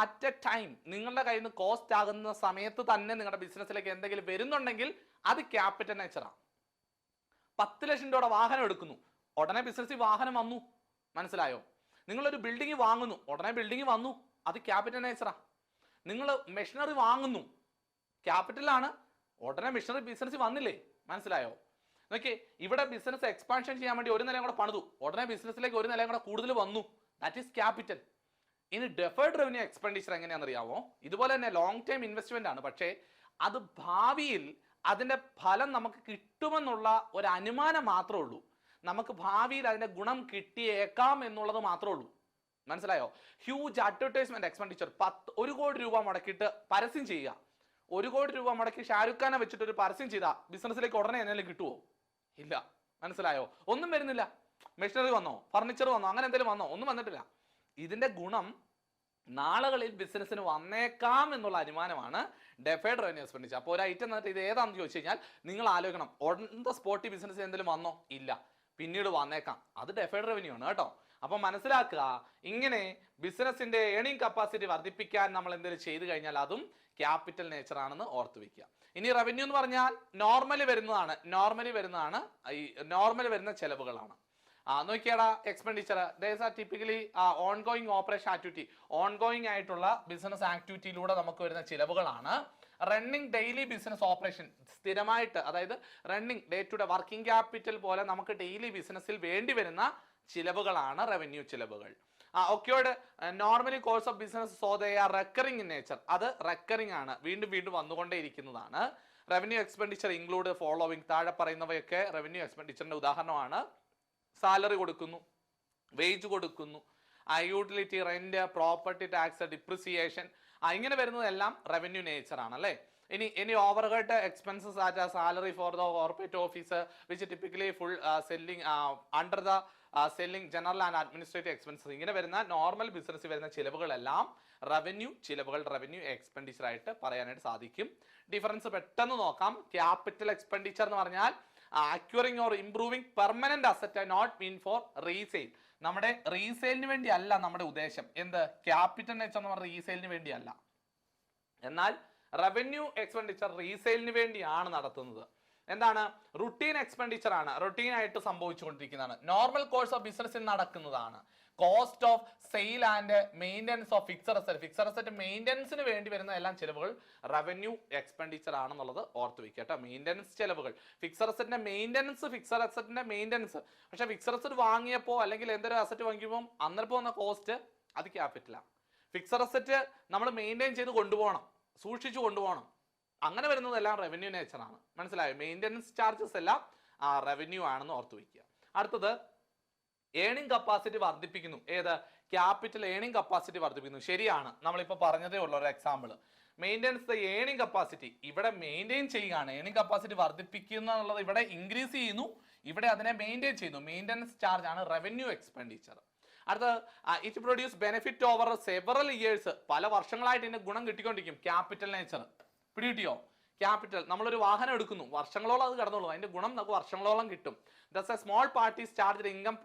അറ്റ് എ ടൈം നിങ്ങളുടെ കയ്യിൽ നിന്ന് കോസ്റ്റ് ആകുന്ന സമയത്ത് തന്നെ നിങ്ങളുടെ ബിസിനസ്സിലേക്ക് എന്തെങ്കിലും വരുന്നുണ്ടെങ്കിൽ അത് ക്യാപിറ്റൽ നേച്ചറാണ്. 10 ലക്ഷം രൂപയുടെ വാഹനം എടുക്കുന്നു, ഉടനെ ബിസിനസ്സിൽ വാഹനം വന്നു. മനസ്സിലായോ? നിങ്ങളൊരു ബിൽഡിംഗ് വാങ്ങുന്നു, ഉടനെ ബിൽഡിംഗ് വന്നു, അത് ക്യാപിറ്റൽ നേച്ചറാ. നിങ്ങൾ മെഷീനറി വാങ്ങുന്നു, ക്യാപിറ്റലാണ്, ഉടനെ മെഷീനറി ബിസിനസ് വന്നില്ലേ? മനസ്സിലായോ? നോക്കിയേ, ഇവിടെ ബിസിനസ് എക്സ്പാൻഷൻ ചെയ്യാൻ വേണ്ടി ഒരു നിലയും കൂടെ പണിതു, ഉടനെ ബിസിനസ്സിലേക്ക് ഒരു നിലയും കൂടെ കൂടുതൽ വന്നു, ദാറ്റ് ഈസ് ക്യാപിറ്റൽ. ഇനി ഡെഫേർഡ് റവന്യൂ എക്സ്പെൻഡിച്ചർ എങ്ങനെയാണെന്ന് അറിയാമോ? ഇതുപോലെ തന്നെ ലോങ് ടൈം ഇൻവെസ്റ്റ്മെന്റ് ആണ്, പക്ഷേ അത് ഭാവിയിൽ അതിന്റെ ഫലം നമുക്ക് കിട്ടുമെന്നുള്ള ഒരു അനുമാനം മാത്രമേ ഉള്ളൂ. നമുക്ക് ഭാവിയിൽ അതിന്റെ ഗുണം കിട്ടിയേക്കാം എന്നുള്ളത് മാത്രമേ ഉള്ളൂ. മനസ്സിലായോ? ഹ്യൂജ് അഡ്വർടൈസ്മെന്റ് എക്സ്പെൻഡിച്ചർ 1 കോടി രൂപ മുടക്കിയിട്ട് പരസ്യം ചെയ്യുക. 1 കോടി രൂപ മുടക്കി ഷാരൂഖ് ഖാനെ വെച്ചിട്ട് ഒരു പരസ്യം ചെയ്താൽ ബിസിനസ്സിലേക്ക് ഉടനെ എന്തെങ്കിലും കിട്ടുമോ? ഇല്ല. മനസ്സിലായോ? ഒന്നും വരുന്നില്ല. മെഷീനറി വന്നോ, ഫർണിച്ചർ വന്നോ, അങ്ങനെ എന്തെങ്കിലും വന്നോ? ഒന്നും വന്നിട്ടില്ല. ഇതിന്റെ ഗുണം നാളുകളിൽ ബിസിനസ്സിന് വന്നേക്കാം എന്നുള്ള അനുമാനമാണ് ഡെഫേർഡ് റവന്യൂ എക്സ്പെൻഡിച്ചർ. അപ്പോൾ ഒരു ഐറ്റം എന്നിട്ട് ഇത് ഏതാണെന്ന് ചോദിച്ചു കഴിഞ്ഞാൽ നിങ്ങൾ ആലോചിക്കണം, ഓൺ ദ സ്പോട്ട് ബിസിനസ് എന്തെങ്കിലും വന്നോ? ഇല്ല, പിന്നീട് വന്നേക്കാം, അത് ഡെഫേർഡ് റവന്യൂ ആണ് കേട്ടോ. അപ്പൊ മനസ്സിലാക്കുക, ഇങ്ങനെ ബിസിനസിന്റെ ഏണിംഗ് കപ്പാസിറ്റി വർദ്ധിപ്പിക്കാൻ നമ്മൾ എന്തെങ്കിലും ചെയ്തു കഴിഞ്ഞാൽ അതും ക്യാപിറ്റൽ നേച്ചർ ആണെന്ന് ഓർത്ത് വെക്കുക. ഇനി റവന്യൂ എന്ന് പറഞ്ഞാൽ നോർമലി വരുന്ന ചെലവുകളാണ്. നോക്കിയാടാ, expenditure typically ongoing operation activity, ongoing ആയിട്ടുള്ള ബിസിനസ് ആക്ടിവിറ്റിയിലൂടെ നമുക്ക് വരുന്ന ചിലവുകളാണ്. റണ്ണിങ് ഡെയിലി ബിസിനസ് ഓപ്പറേഷൻ, സ്ഥിരമായിട്ട്, അതായത് running day to day working capital പോലെ നമുക്ക് ഡെയിലി ബിസിനസ്സിൽ വേണ്ടി വരുന്ന ചിലവുകളാണ് റവന്യൂ ചിലവുകൾ. ഒക്കെയോട് normally course of business so they are recurring in nature, അത് റെക്കറിംഗ് ആണ്, വീണ്ടും വീണ്ടും വന്നുകൊണ്ടേയിരിക്കുന്നതാണ്. റവന്യൂ എക്സ്പെൻഡിച്ചർ ഇൻക്ലൂഡ് ഫോളോവിങ്, താഴെ പറയുന്നവയൊക്കെ റവന്യൂ എക്സ്പെൻഡിച്ചറിന്റെ ഉദാഹരണമാണ്. സാലറി കൊടുക്കുന്നു, വേജ് കൊടുക്കുന്നു, utility, rent, property tax, depreciation, ഇങ്ങനെ വരുന്നതെല്ലാം റവന്യൂ നേച്ചർ ആണ് അല്ലേ. ഇനി overhead expenses at salary for the corporate office which typically full selling under the selling general and administrative expenses, ഇങ്ങനെ വരുന്ന നോർമൽ ബിസിനസ്സിൽ വരുന്ന ചിലവുകളെല്ലാം റവന്യൂ ചിലവുകൾ, റവന്യൂ എക്സ്പെൻഡിച്ചർ ആയിട്ട് പറയാനായിട്ട് സാധിക്കും. ഡിഫറൻസ് പെട്ടെന്ന് നോക്കാം. ക്യാപിറ്റൽ എക്സ്പെൻഡിച്ചർ എന്ന് പറഞ്ഞാൽ acquiring or improving permanent asset, not mean for resale. നമ്മുടെ റീസെയിലിന് വേണ്ടി അല്ല നമ്മുടെ ഉദ്ദേശം. എന്ത്? ക്യാപിറ്റൽ നേച്ചർ എന്ന് പറഞ്ഞാൽ റീസെയിലിന് വേണ്ടിയല്ല. എന്നാൽ റവന്യൂ എക്സ്പെൻഡിച്ചർ റീസെയിലിന് വേണ്ടിയാണ് നടത്തുന്നത്. എന്താണ്? റുട്ടീൻ എക്സ്പെൻഡിച്ചർ ആണ്, റുട്ടീൻ ആയിട്ട് സംഭവിച്ചുകൊണ്ടിരിക്കുന്നതാണ്, നോർമൽ കോഴ്സ് ഓഫ് ബിസിനസ്സിൽ നടക്കുന്നതാണ്. Cost of sale and maintenance of fixed asset, fixed asset മെയിൻ്റെനൻസിന് വേണ്ടി വരുന്ന എല്ലാം ചിലവുകൾ റവന്യൂ എക്സ്പെൻഡിച്ചർ ആണെന്നുള്ളത് ഓർത്ത് വെക്കുക കേട്ടോ. മെയിൻ്റെനൻസ് ചിലവുകൾ, ഫിക്സഡ് അസറ്റിന്റെ മെയിൻ്റെനൻസ്, ഫിക്സഡ് അസറ്റിന്റെ മെയിൻ്റെനൻസ്. പക്ഷെ ഫിക്സഡ് അസറ്റ് വാങ്ങിയപ്പോൾ അല്ലെങ്കിൽ എന്തൊരു അസറ്റ് വാങ്ങിക്കുമ്പോൾ അന്നേരപ്പോൾ വന്ന കോസ്റ്റ് അത് ക്യാപിറ്റലാണ്. ഫിക്സഡ് അസറ്റ് നമ്മൾ മെയിൻറ്റെയിൻ ചെയ്ത് കൊണ്ടുപോകണം, സൂക്ഷിച്ചു കൊണ്ടുപോകണം, അങ്ങനെ വരുന്നതെല്ലാം റവന്യൂ നേച്ചറാണ്. മനസ്സിലായോ? മെയിൻ്റെനൻസ് ചാർജസ് എല്ലാം റവന്യൂ ആണെന്ന് ഓർത്ത് വയ്ക്കുക. അടുത്തത് ഏണിംഗ് കപ്പാസിറ്റി വർദ്ധിപ്പിക്കുന്നു. ഏത്? ക്യാപിറ്റൽ ഏണിംഗ് കപ്പാസിറ്റി വർദ്ധിപ്പിക്കുന്നു. ശരിയാണ്, നമ്മളിപ്പോൾ പറഞ്ഞതേ ഉള്ള ഒരു example. Maintenance the earning capacity, ഇവിടെ മെയിൻറ്റെയിൻ ചെയ്യുകയാണ്. ഏണിംഗ് കപ്പാസിറ്റി വർദ്ധിപ്പിക്കുന്ന എന്നുള്ളത് ഇവിടെ ഇൻക്രീസ് ചെയ്യുന്നു, ഇവിടെ അതിനെ മെയിൻറ്റെയിൻ ചെയ്യുന്നു. മെയിൻ്റെനൻസ് ചാർജ് ആണ് റവന്യൂ എക്സ്പെൻഡിച്ചർ. അടുത്ത it produce benefit over several years, പല വർഷങ്ങളായിട്ട് ഇതിന്റെ ഗുണം കിട്ടിക്കൊണ്ടിരിക്കും. ക്യാപിറ്റൽ നേച്ചർ പിടികിട്ടിയോ? ക്യാപിറ്റൽ, നമ്മളൊരു വാഹനം എടുക്കുന്നു, വർഷങ്ങളോളം അത് കടന്നുള്ളൂ, അതിന്റെ ഗുണം നമുക്ക് വർഷങ്ങളോളം കിട്ടും. Thus a small part is charged income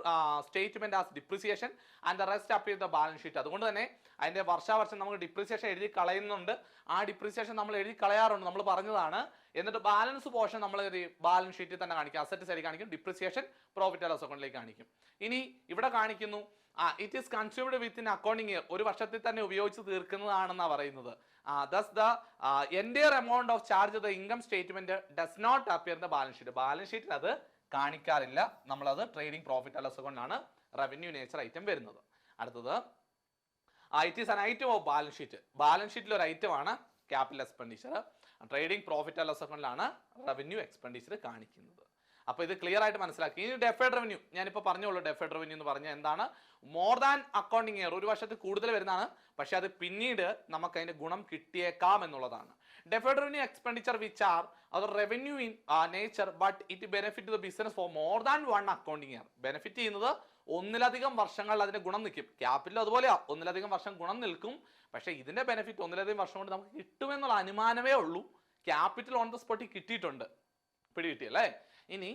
statement as depreciation and the rest appear in the balance sheet. അതുകൊണ്ട് തന്നെ അതിന്റെ വർഷാവർഷം നമുക്ക് ഡിപ്രീസിയേഷൻ എഴുതി കളയുന്നുണ്ട്. ആ ഡിപ്രീസിയേഷൻ നമ്മൾ എഴുതി കളയാറുണ്ട്, നമ്മൾ പറഞ്ഞതാണ്. എന്നിട്ട് ബാലൻസ് പോർഷൻ നമ്മൾ ബാലൻസ് ഷീറ്റിൽ തന്നെ കാണിക്കും, അസറ്റ് സൈഡിൽ കാണിക്കും, ഡിപ്രീസിയേഷൻ പ്രോഫിറ്റ് ആൻഡ് ലോസ് അക്കൗണ്ടിലേക്ക് കാണിക്കും. ഇനി ഇവിടെ കാണിക്കുന്നു it is consumed within accounting year, ഒരു വർഷത്തിൽ തന്നെ ഉപയോഗിച്ച് തീർക്കുന്നതാണെന്നാണ് പറയുന്നത്. Thus the entire amount of charge the income statement does not appear in the balance sheet. Balance ഷീറ്റിൽ അത് കാണിക്കാറില്ല, നമ്മളത് ട്രേഡിംഗ് പ്രോഫിറ്റ് ആൻഡ് ലോസ് അക്കൗണ്ടിലാണ് റവന്യൂ നേച്ചർ ഐറ്റം വരുന്നത്. അടുത്തത് it is an item of balance sheet. Balance ഷീറ്റിൽ ഒരു item ആണ് capital expenditure. Trading profit and loss അക്കൗണ്ടിലാണ് റവന്യൂ എക്സ്പെൻഡിച്ചർ കാണിക്കുന്നത്. അപ്പോൾ ഇത് ക്ലിയർ ആയിട്ട് മനസ്സിലാക്കി. ഇനി ഡെഫേർഡ് റവന്യൂ, ഞാനിപ്പോൾ പറഞ്ഞോളൂ. ഡെഫേർഡ് റവന്യൂ എന്ന് പറഞ്ഞാൽ എന്താണ്? മോർ ദാൻ അക്കൗണ്ടിങ് ഇയർ, ഒരു വർഷത്തിൽ കൂടുതൽ വരുന്നതാണ്, പക്ഷെ അത് പിന്നീട് നമുക്ക് അതിന്റെ ഗുണം കിട്ടിയേക്കാം എന്നുള്ളതാണ്. Deferred revenue expenditure which are അവർ revenue in nature but it benefit the business for more than one accounting year. Benefit ചെയ്യുന്നത് ഒന്നിലധികം വർഷങ്ങൾ അതിന്റെ ഗുണം നിൽക്കും. ക്യാപിറ്റൽ അതുപോലെയാ, ഒന്നിലധികം വർഷം ഗുണം നിൽക്കും, പക്ഷെ ഇതിന്റെ ബെനിഫിറ്റ് ഒന്നിലധികം വർഷം കൊണ്ട് നമുക്ക് കിട്ടുമെന്നുള്ള അനുമാനമേ ഉള്ളൂ. ക്യാപിറ്റൽ ഓൺ ദ സ്പോട്ടിൽ കിട്ടിയിട്ടുണ്ട്, പിടികിട്ടിയല്ലേ? ഇനി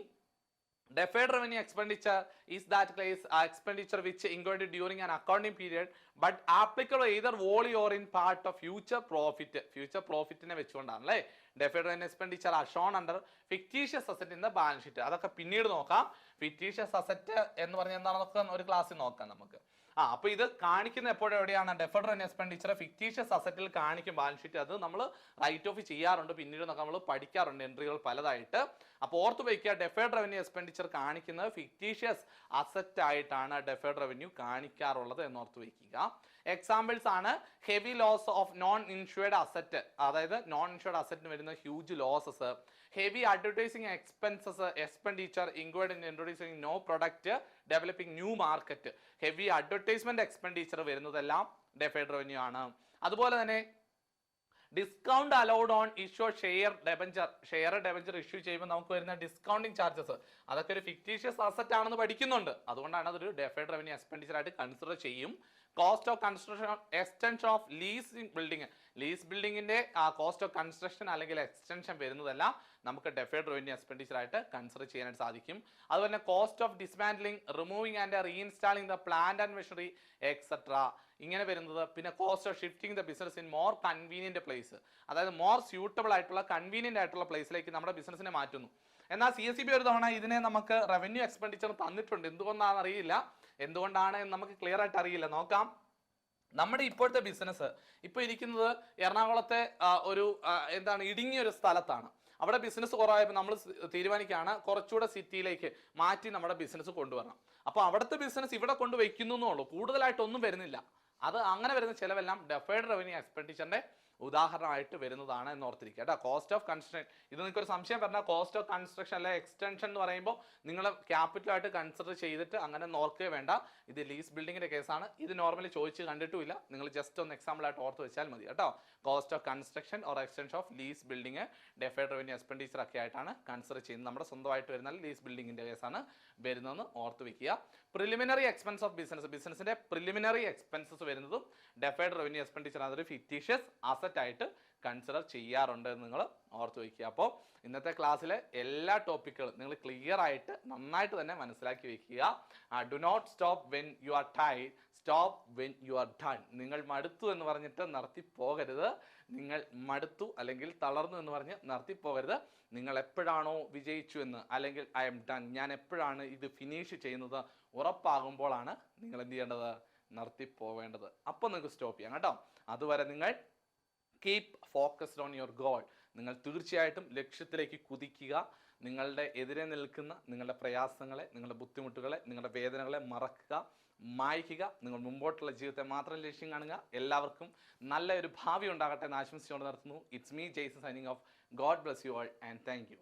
deferred revenue expenditure is that case expenditure which incurred during an accounting period but applicable either wholly or in part of future profit. Future profit ne വെച്ചുകൊണ്ടാണ് അല്ലേ deferred revenue expenditure are shown under fictitious asset in the balance sheet. അതൊക്കെ പിന്നീട് നോക്കാം. fictitious asset എന്ന് പറഞ്ഞാൽ എന്താണെന്നൊക്കെ ഒരു ക്ലാസ്സിൽ നോക്കാം നമുക്ക്. അപ്പോൾ ഇത് കാണിക്കുന്ന എപ്പോഴും എവിടെയാണ്? ഡെഫേർഡ് റവന്യൂ എക്സ്പെൻഡിച്ചർ ഫിക്റ്റീഷ്യസ് അസറ്റിൽ കാണിക്കും ബാലൻസ് ഷീറ്റ്. അത് നമ്മൾ റൈറ്റ് ഓഫ് ചെയ്യാറുണ്ട്, പിന്നീട് നമ്മൾ പഠിക്കാറുണ്ട് എൻട്രികൾ പലതായിട്ട്. അപ്പോൾ ഓർത്ത് വയ്ക്കുക, ഡെഫേർഡ് റവന്യൂ എക്സ്പെൻഡിച്ചർ കാണിക്കുന്നത് ഫിക്റ്റീഷ്യസ് അസറ്റ് ആയിട്ടാണ് ഡെഫേർഡ് റവന്യൂ കാണിക്കാറുള്ളത് എന്ന് ഓർത്ത് വയ്ക്കുക. എക്സാമ്പിൾസ് ആണ് heavy loss of non insured asset, അതായത് നോൺ ഇൻഷുർഡ് അസറ്റിന് വരുന്ന huge losses. Heavy advertising expenses expenditure include in introducing no product developing new market. Heavy advertisement expenditure വരുന്നതെല്ലാം ഡെഫേർഡ് റവന്യൂ ആണ്. അതുപോലെ തന്നെ discount allowed on issue share debenture issue ചെയ്യുമ്പോൾ നമുക്ക് വരുന്ന ഡിസ്കൗണ്ടിങ് ചാർജസ്, അതൊക്കെ ഒരു ഫിക്റ്റീഷ്യസ് അസറ്റ് ആണെന്ന് പഠിക്കുന്നുണ്ട്, അതുകൊണ്ടാണ് അതൊരു ഡെഫേർഡ് റവന്യൂ എക്സ്പെൻഡിച്ചർ ആയിട്ട് കൺസിഡർ ചെയ്യും. Cost of construction extension of lease building, lease ബിൽഡിങ്ങിന്റെ കോസ്റ്റ് ഓഫ് കൺസ്ട്രക്ഷൻ അല്ലെങ്കിൽ എക്സ്റ്റൻഷൻ വരുന്നതെല്ലാം നമുക്ക് ഡെഫേർഡ് റവന്യൂ എക്സ്പെൻഡിച്ചർ ആയിട്ട് കൺസിഡർ ചെയ്യാനായിട്ട് സാധിക്കും. അതുപോലെ തന്നെ cost of dismantling, removing and reinstalling the plant and machinery etcetera, ഇങ്ങനെ വരുന്നത്. പിന്നെ cost of shifting the business in more convenient place, അതായത് മോർ സ്യൂട്ടബിൾ ആയിട്ടുള്ള കൺവീനിയന്റ് ആയിട്ടുള്ള പ്ലേസിലേക്ക് നമ്മുടെ ബിസിനസിനെ മാറ്റുന്നു. എന്നാൽ CSEB ഒരു തവണ ഇതിനെ നമുക്ക് റവന്യൂ എക്സ്പെൻഡിച്ചർ തന്നിട്ടുണ്ട്. എന്തുകൊണ്ടാണെന്ന് അറിയില്ല, എന്തുകൊണ്ടാണ് നമുക്ക് ക്ലിയർ ആയിട്ട് അറിയില്ല. നോക്കാം. നമ്മുടെ ഇപ്പോഴത്തെ ബിസിനസ് ഇപ്പോൾ ഇരിക്കുന്നത് എറണാകുളത്തെ ഒരു എന്താണ് ഇടുങ്ങിയ ഒരു സ്ഥലത്താണ്. അവിടെ ബിസിനസ് കുറവായപ്പോൾ നമ്മൾ തീരുമാനിക്കുകയാണ് കുറച്ചുകൂടെ സിറ്റിയിലേക്ക് മാറ്റി നമ്മുടെ ബിസിനസ് കൊണ്ടുവരണം. അപ്പോൾ അവിടുത്തെ ബിസിനസ് ഇവിടെ കൊണ്ടുവയ്ക്കുന്നു എന്നുള്ളൂ, കൂടുതലായിട്ടൊന്നും വരുന്നില്ല. അത് അങ്ങനെ വരുന്ന ചിലവെല്ലാം ഡെഫേർഡ് റവന്യൂ എക്സ്പെൻഡിച്ചറിന്റെ ഉദാഹരണമായിട്ട് വരുന്നതാണ് എന്ന് ഓർത്തിരിക്കുക കേട്ടോ. കോസ്റ്റ് ഓഫ് കൺസ്ട്രക്ഷൻ, ഇത് നിങ്ങൾക്ക് ഒരു സംശയം പറഞ്ഞാൽ കോസ്റ്റ് ഓഫ് കൺസ്ട്രക്ഷൻ അല്ലെ എക്സ്റ്റൻഷൻ എന്ന് പറയുമ്പോൾ നിങ്ങൾ ക്യാപിറ്റലായിട്ട് കൺസിഡർ ചെയ്തിട്ട് അങ്ങനെ നോക്കുക വേണ്ട. ഇത് ലീസ് ബിൽഡിങ്ങിന്റെ കേസാണ്. ഇത് നോർമലി ചോദിച്ച് കണ്ടിട്ടുമില്ല, നിങ്ങൾ ജസ്റ്റ് ഒന്ന് എക്സാമ്പിൾ ആയിട്ട് ഓർത്ത് വെച്ചാൽ മതി കേട്ടോ. Cost of construction or extension of lease building deferred revenue expenditure ഒക്കെ ആയിട്ടാണ് കൺസിഡർ ചെയ്യുന്നത്. നമ്മുടെ സ്വന്തമായിട്ട് വരുന്ന ലീസ് ബിൽഡിങ്ങിന്റെ കേസാണ് വരുന്നതെന്ന് ഓർത്ത് വെക്കുക. പ്രിലിമിനറി എക്സ്പെൻസ് ഓഫ് ബിസിനസിന്റെ പ്രിലിമിനറി എക്സ്പെൻസസ് വരുന്നതും ഡെഫേർഡ് റവന്യൂ എക്സ്പെൻഡിച്ചർ അതൊരു ഫിക്റ്റീഷ്യസ് അസറ്റ് ആയിട്ട് കൺസിഡർ ചെയ്യാറുണ്ട് എന്ന് നിങ്ങൾ ഓർത്ത് വയ്ക്കുക. അപ്പോൾ ഇന്നത്തെ ക്ലാസ്സിലെ എല്ലാ ടോപ്പിക്കുകളും നിങ്ങൾ ക്ലിയർ ആയിട്ട് നന്നായിട്ട് തന്നെ മനസ്സിലാക്കി വെക്കുക. Do not stop when you are ടൈഡ്, stop when you are done. നിങ്ങൾ മടുത്തു എന്ന് പറഞ്ഞിട്ട് നിർത്തിപ്പോകരുത്. നിങ്ങൾ മടുത്തു അല്ലെങ്കിൽ തളർന്നു എന്ന് പറഞ്ഞ് നിർത്തിപ്പോകരുത്. നിങ്ങൾ എപ്പോഴാണോ വിജയിച്ചു എന്ന് അല്ലെങ്കിൽ ഐ എം ഡൺ, ഞാൻ എപ്പോഴാണ് ഇത് ഫിനിഷ് ചെയ്യുന്നത് ഉറപ്പാകുമ്പോഴാണ് നിങ്ങൾ എന്ത് ചെയ്യേണ്ടത്? നിർത്തിപ്പോവേണ്ടത്. അപ്പോൾ നിങ്ങൾക്ക് സ്റ്റോപ്പ് ചെയ്യാം കേട്ടോ. അതുവരെ നിങ്ങൾ keep focused on your goal. നിങ്ങൾ തീർച്ചയായിട്ടും ലക്ഷ്യത്തിലേക്ക് കുതിക്കുക. നിങ്ങളുടെ എതിരെ നിൽക്കുന്ന നിങ്ങളുടെ പ്രയാസങ്ങളെ, നിങ്ങളുടെ ബുദ്ധിമുട്ടുകളെ, നിങ്ങളുടെ വേദനകളെ മറക്കുക, മായ്ക്കുക. നിങ്ങൾ മുമ്പോട്ടുള്ള ജീവിതത്തെ മാത്രം ലക്ഷ്യം കാണുക. എല്ലാവർക്കും നല്ല ഒരു ഭാവി ഉണ്ടാകട്ടെ എന്ന് ആശംസിച്ചുകൊണ്ട് നിർത്തുന്നു. It's me Jaison signing off. God bless you all and thank U.